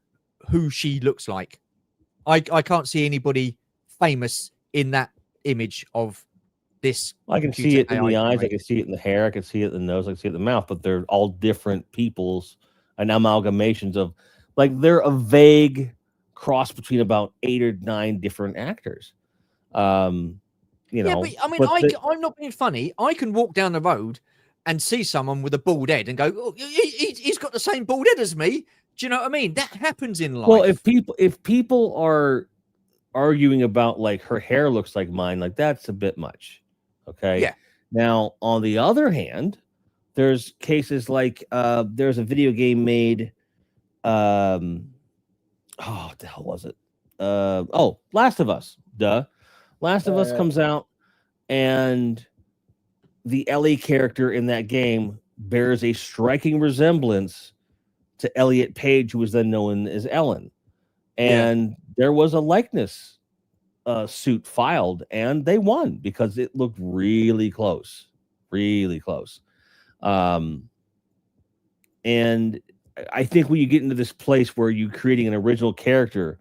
who she looks like. I can't see anybody famous in that image of this. I can see it in the eyes. I can see it in the hair. I can see it in the nose. I can see it in the mouth. But they're all different people's and amalgamations of, like, they're a vague cross between about 8 or 9 different actors. But I mean, I'm not being funny. I can walk down the road and see someone with a bald head and go, "Oh, he's got the same bald head as me." Do you know what I mean? That happens in life. Well, if people are arguing about, like, her hair looks like mine, like, that's a bit much. Okay. Yeah. Now, on the other hand, there's cases like there's a video game made. What the hell was it? Last of Us. Duh. Last of Us comes out, and the Ellie character in that game bears a striking resemblance to Elliot Page, who was then known as Ellen. And there was a likeness suit filed, and they won because it looked really close. And I think when you get into this place where you're creating an original character,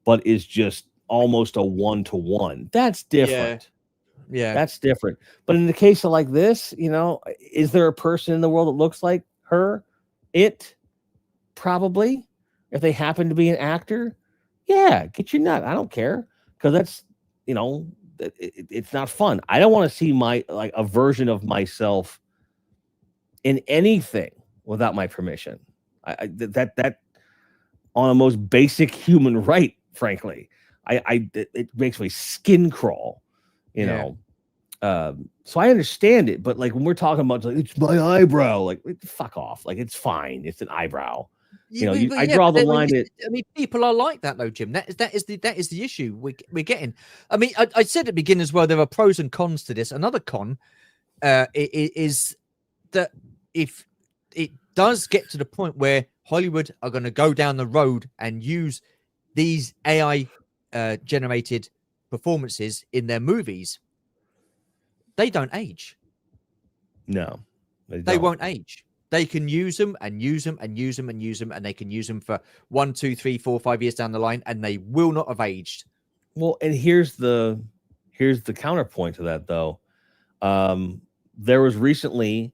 but is just almost a 1-to-1, that's different. Yeah, that's different. But in the case of like this, is there a person in the world that looks like her? Probably. If they happen to be an actor, get your nut. I don't care, because that's, it's not fun. I don't want to see a version of myself in anything without my permission. That on a most basic human right, frankly, it makes my skin crawl. So I understand it, but like when we're talking about, like, it's my eyebrow, like, fuck off, like, it's fine, it's an eyebrow. I draw the line. I mean, people are like that, though, Jim. That is the issue we're getting. I mean, I said at the beginning as well, there are pros and cons to this. Another con is that if it does get to the point where Hollywood are going to go down the road and use these AI generated performances in their movies, they don't age. No, They don't. won't age. They can use them and use them and use them and use them, and they can use them for 1, 2, 3, 4, 5 years down the line, and they will not have aged. Well, and here's the counterpoint to that, though. There was recently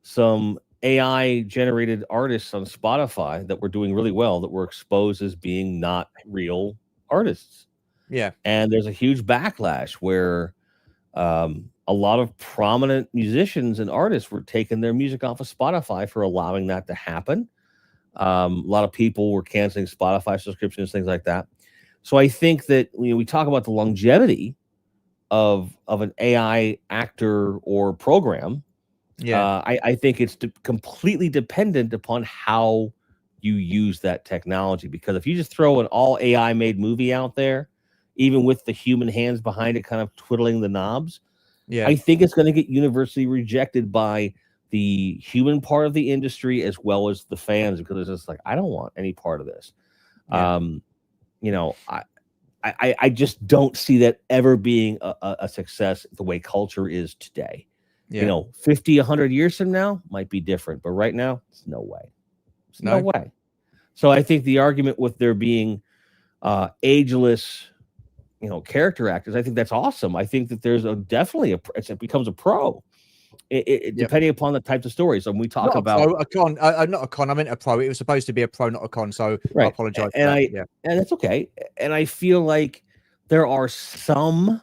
some AI generated artists on Spotify that were doing really well that were exposed as being not real artists. Yeah. And there's a huge backlash where a lot of prominent musicians and artists were taking their music off of Spotify for allowing that to happen. A lot of people were canceling Spotify subscriptions, things like that. So I think that we talk about the longevity of an AI actor or program. Yeah. I think it's completely dependent upon how you use that technology. Because if you just throw an all AI made movie out there, even with the human hands behind it, kind of twiddling the knobs, Yeah. I think it's going to get universally rejected by the human part of the industry as well as the fans, because it's just like, I don't want any part of this. Yeah. I just don't see that ever being a success the way culture is today. Yeah. 50, 100 years from now might be different, but right now, it's no way. It's no way. So I think the argument with there being ageless, character actors, I think that's awesome. I think that there's definitely it becomes a pro. Depending upon the types of stories. And we talk about a con, not a con. I meant a pro. It was supposed to be a pro, not a con. So right. I apologize. And and that's okay. And I feel like there are some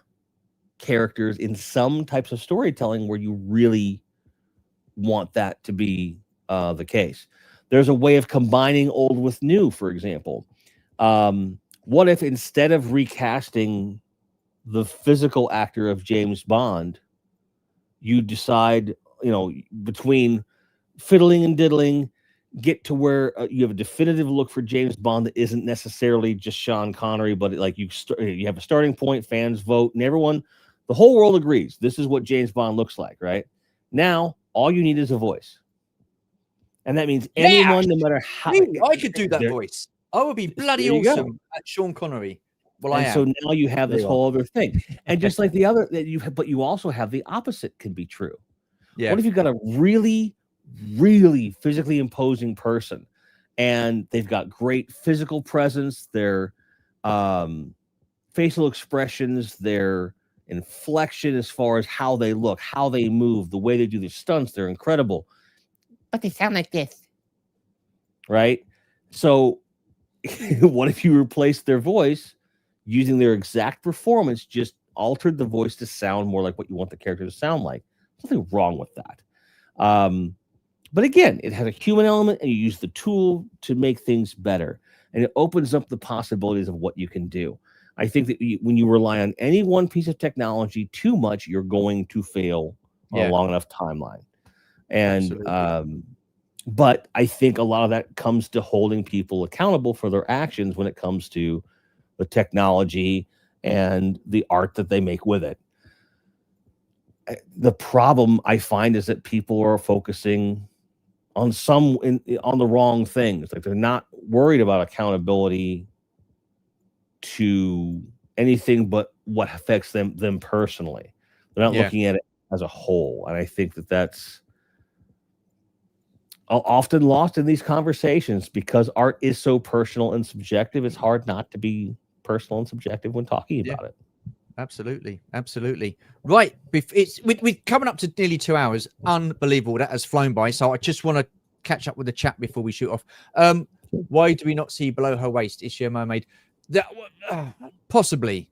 characters in some types of storytelling where you really want that to be the case. There's a way of combining old with new, for example. What if instead of recasting the physical actor of James Bond, you decide, between fiddling and diddling, get to where you have a definitive look for James Bond that isn't necessarily just Sean Connery, but you have a starting point, fans vote, and everyone, the whole world agrees this is what James Bond looks like, right? Now, all you need is a voice. And that means anyone, no matter how... I could do that voice. I would be bloody awesome at Sean Connery. Well, I am. So now you have this whole other thing. And just like the other, but you also have the opposite can be true. Yeah. What if you've got a really, really physically imposing person and they've got great physical presence, their facial expressions, their inflection as far as how they look, how they move, the way they do their stunts, they're incredible. But they sound like this. Right? So what if you replace their voice using their exact performance, just altered the voice to sound more like what you want the character to sound like? There's nothing wrong with that. But again, it has a human element and you use the tool to make things better. And it opens up the possibilities of what you can do. I think that when you rely on any one piece of technology too much, you're going to fail on a long enough timeline. And but I think a lot of that comes to holding people accountable for their actions when it comes to the technology and the art that they make with it. The problem I find is that people are focusing on on the wrong things. Like they're not worried about accountability to anything but what affects them personally. They're not looking at it as a whole. And I think that that's often lost in these conversations because art is so personal and subjective. It's hard not to be personal and subjective when talking about it. Absolutely. Right. We're coming up to nearly 2 hours. Unbelievable. That has flown by. So I just want to catch up with the chat before we shoot off. Why do we not see below her waist? Is she a mermaid? Possibly.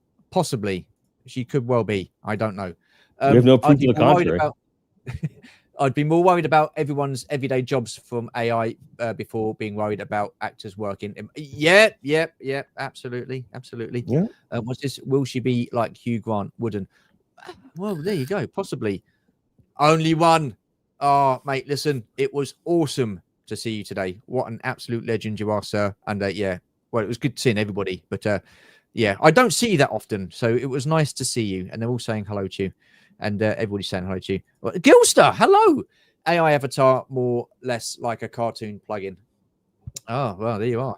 She could well be. I don't know. We have no proof to the contrary. I'd be more worried about everyone's everyday jobs from AI before being worried about actors working. Yeah, absolutely. Yeah. What's this? Will she be like Hugh Grant? Wouldn't. Well, there you go. Possibly. Only one. Oh, mate, listen, it was awesome to see you today. What an absolute legend you are, sir. And well, it was good seeing everybody. But I don't see you that often. So it was nice to see you. And they're all saying hello to you. And everybody's saying hello to you. Well, Gilster, hello. AI avatar, more less like a cartoon plugin. Oh, well, there you are.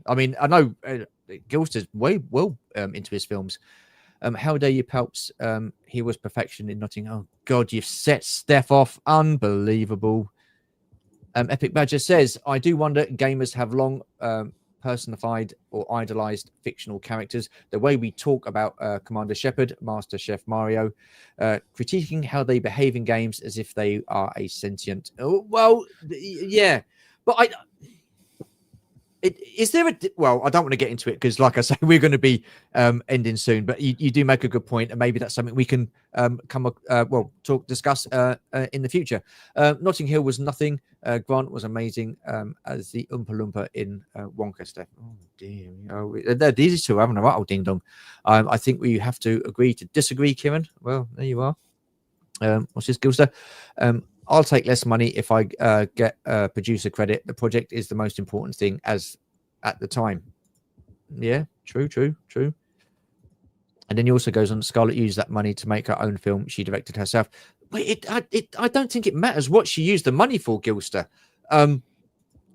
I mean, I know Gilster's way well into his films. How dare you, Palps? He was perfection in Nottingham. Oh God, you've set Steph off. Unbelievable. Epic Badger says, I do wonder gamers have long personified or idolized fictional characters. The way we talk about Commander Shepard, Master Chef Mario, critiquing how they behave in games as if they are a sentient. Oh, well, yeah, but is there a well? I don't want to get into it because, like I say, we're going to be ending soon. But you do make a good point, and maybe that's something we can discuss in the future. Notting Hill was nothing. Grant was amazing as the Oompa Loompa in Wonka Steph. Oh dear, these two are having a rattle ding dong. I think we have to agree to disagree, Kieran. Well, there you are. What's this, Gilster? I'll take less money if I get producer credit. The project is the most important thing as at the time. Yeah, true. And then he also goes on, Scarlett used that money to make her own film. She directed herself. But I don't think it matters what she used the money for, Gilster.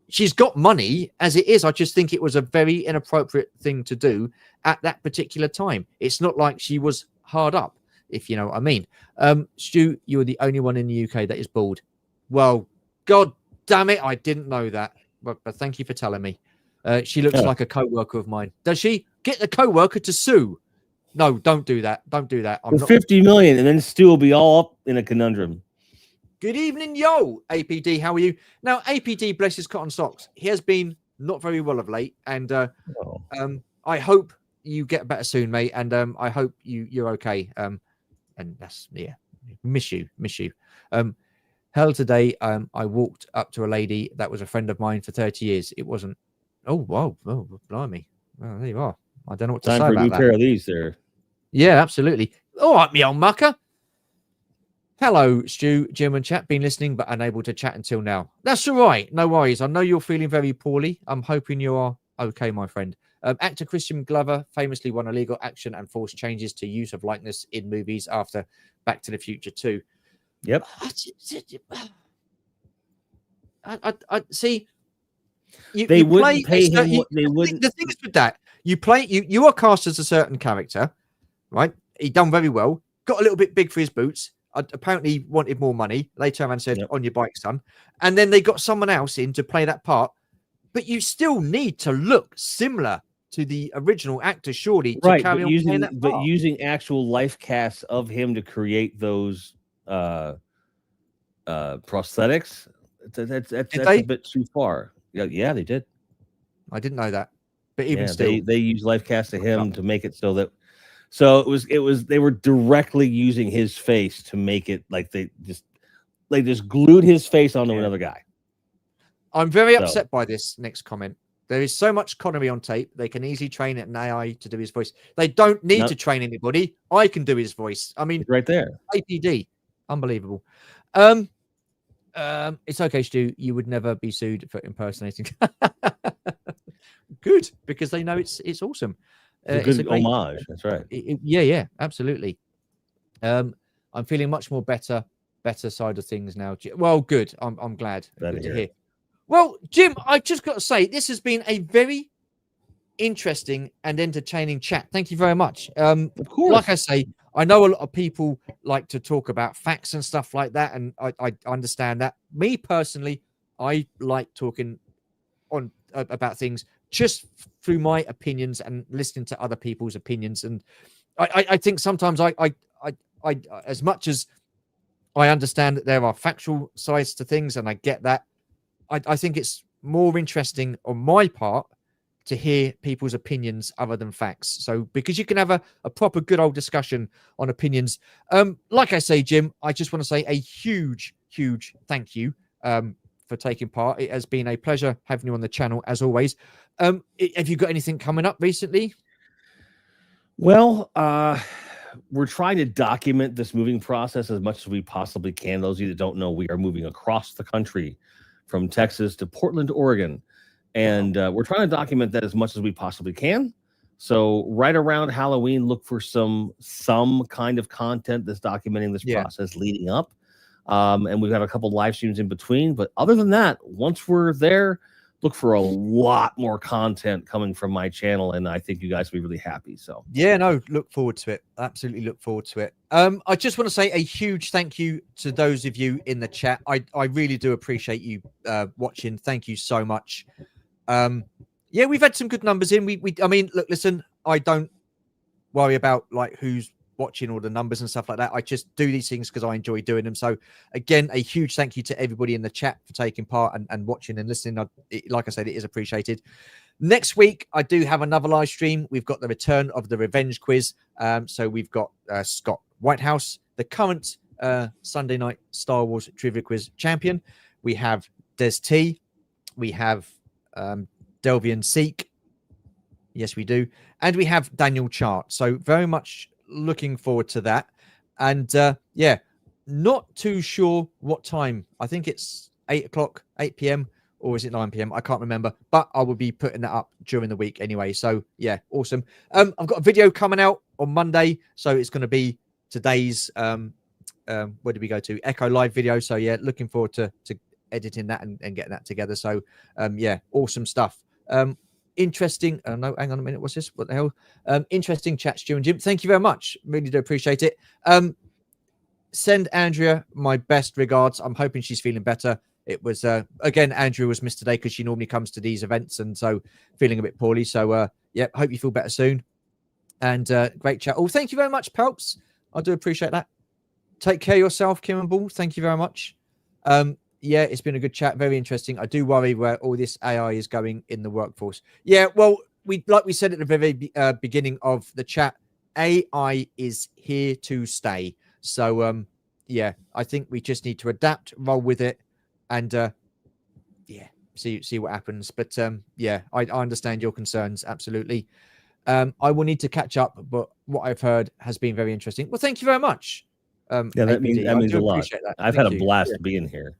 She's got money as it is. I just think it was a very inappropriate thing to do at that particular time. It's not like she was hard up, if you know what I mean. Stu, you're the only one in the UK that is bald. Well, God damn it, I didn't know that. But thank you for telling me. She looks like a co-worker of mine. Does she? Get the co-worker to sue. No, don't do that. Don't do that. I'm not... 50 million, and then Stu will be all up in a conundrum. Good evening, yo, APD. How are you? Now, APD, bless his cotton socks. He has been not very well of late, and I hope you get better soon, mate. And I hope you're okay. And that's miss you. Hell today, I walked up to a lady that was a friend of mine for 30 years. It wasn't. Oh wow, oh blimey. Well, there you are. I don't know what to say about that. Time for a new pair of these there. Yeah, absolutely. All right, me old mucker. Hello, Stu, Jim, and chat. Been listening, but unable to chat until now. That's all right. No worries. I know you're feeling very poorly. I'm hoping you are okay, my friend. Actor Christian Glover famously won illegal action and forced changes to use of likeness in movies after Back to the Future 2. Yep. I see. They wouldn't pay him. They wouldn't. The thing is with that, you are cast as a certain character, right? He done very well. Got a little bit big for his boots. Apparently wanted more money. They turned around and said, "On your bike, son." And then they got someone else in to play that part. But you still need to look similar to the original actor, surely, to carry on playing that part. But using actual life casts of him to create those prosthetics, that's a bit too far. Yeah, they did. I didn't know that. But even still, they used life casts of him to make it so that. So it was they were directly using his face to make it like they just glued his face onto another guy. I'm very upset by this next comment. There is so much Connery on tape. They can easily train an AI to do his voice. They don't need to train anybody. I can do his voice. I mean, it's right there. APD. Unbelievable. It's okay, Stu. You would never be sued for impersonating. Good, because they know it's awesome. It's a good homage. That's right. Yeah, absolutely. I'm feeling much more better side of things now. Well, good. I'm glad. Good to hear. Well, Jim, I just got to say, this has been a very interesting and entertaining chat. Thank you very much. Of course. Like I say, I know a lot of people like to talk about facts and stuff like that, and I understand that. Me personally, I like talking about things just through my opinions and listening to other people's opinions. And I think sometimes I as much as I understand that there are factual sides to things, and I get that, I think it's more interesting on my part to hear people's opinions other than facts. So because you can have a proper good old discussion on opinions. Like I say, Jim, I just want to say a huge thank you for taking part. It has been a pleasure having you on the channel as always. Have you got anything coming up recently? Well, we're trying to document this moving process as much as we possibly can. Those of you that don't know, we are moving across the country from Texas to Portland, Oregon. And we're trying to document that as much as we possibly can. So right around Halloween, look for some kind of content that's documenting this process leading up. And we've got a couple live streams in between. But other than that, once we're there, look for a lot more content coming from my channel, and I think you guys will be really happy. So yeah, no, look forward to it. Absolutely look forward to it. I just want to say a huge thank you to those of you in the chat. I really do appreciate you watching. Thank you so much. Yeah, we've had some good numbers in. I mean, look, listen, I don't worry about like who's watching all the numbers and stuff like that. I just do these things because I enjoy doing them. So again, a huge thank you to everybody in the chat for taking part and watching and listening. Like I said, it is appreciated. Next week, I do have another live stream. We've got the return of the revenge quiz. So we've got Scott Whitehouse, the current Sunday night Star Wars trivia quiz champion. We have Des T. We have Delvian Seek. Yes, we do. And we have Daniel Chart. So very much looking forward to that. And yeah, not too sure what time. I think it's 8 o'clock, 8 p.m. or is it 9 p.m.? I can't remember. But I will be putting that up during the week anyway. So yeah, awesome. I've got a video coming out on Monday. So it's going to be today's, where did we go to? Echo Live video. So yeah, looking forward to editing that and getting that together. So yeah, awesome stuff. Interesting. No, hang on a minute. What's this? What the hell? Interesting chat, Stu and Jim. Thank you very much. Really do appreciate it. Send Andrea my best regards. I'm hoping she's feeling better. It was again, Andrea was missed today because she normally comes to these events and so feeling a bit poorly. So yeah, hope you feel better soon. And great chat. Oh, thank you very much, Pelps. I do appreciate that. Take care of yourself, Kim and Ball. Thank you very much. Yeah, it's been a good chat. Very interesting. I do worry where all this AI is going in the workforce. Yeah, well, like we said at the very beginning of the chat, AI is here to stay. So, yeah, I think we just need to adapt, roll with it, and yeah, see what happens. But yeah, I understand your concerns absolutely. I will need to catch up, but what I've heard has been very interesting. Well, thank you very much. yeah, that means a lot. That. I've had a blast being here.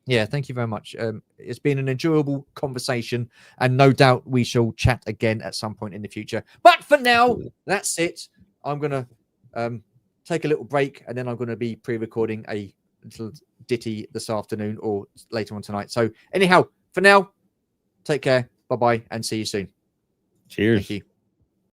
Yeah, thank you very much. It's been an enjoyable conversation, and no doubt we shall chat again at some point in the future. But for now, that's it. I'm going to take a little break, and then I'm going to be pre-recording a little ditty this afternoon or later on tonight. So anyhow, for now, take care. Bye-bye, and see you soon. Cheers. Thank you.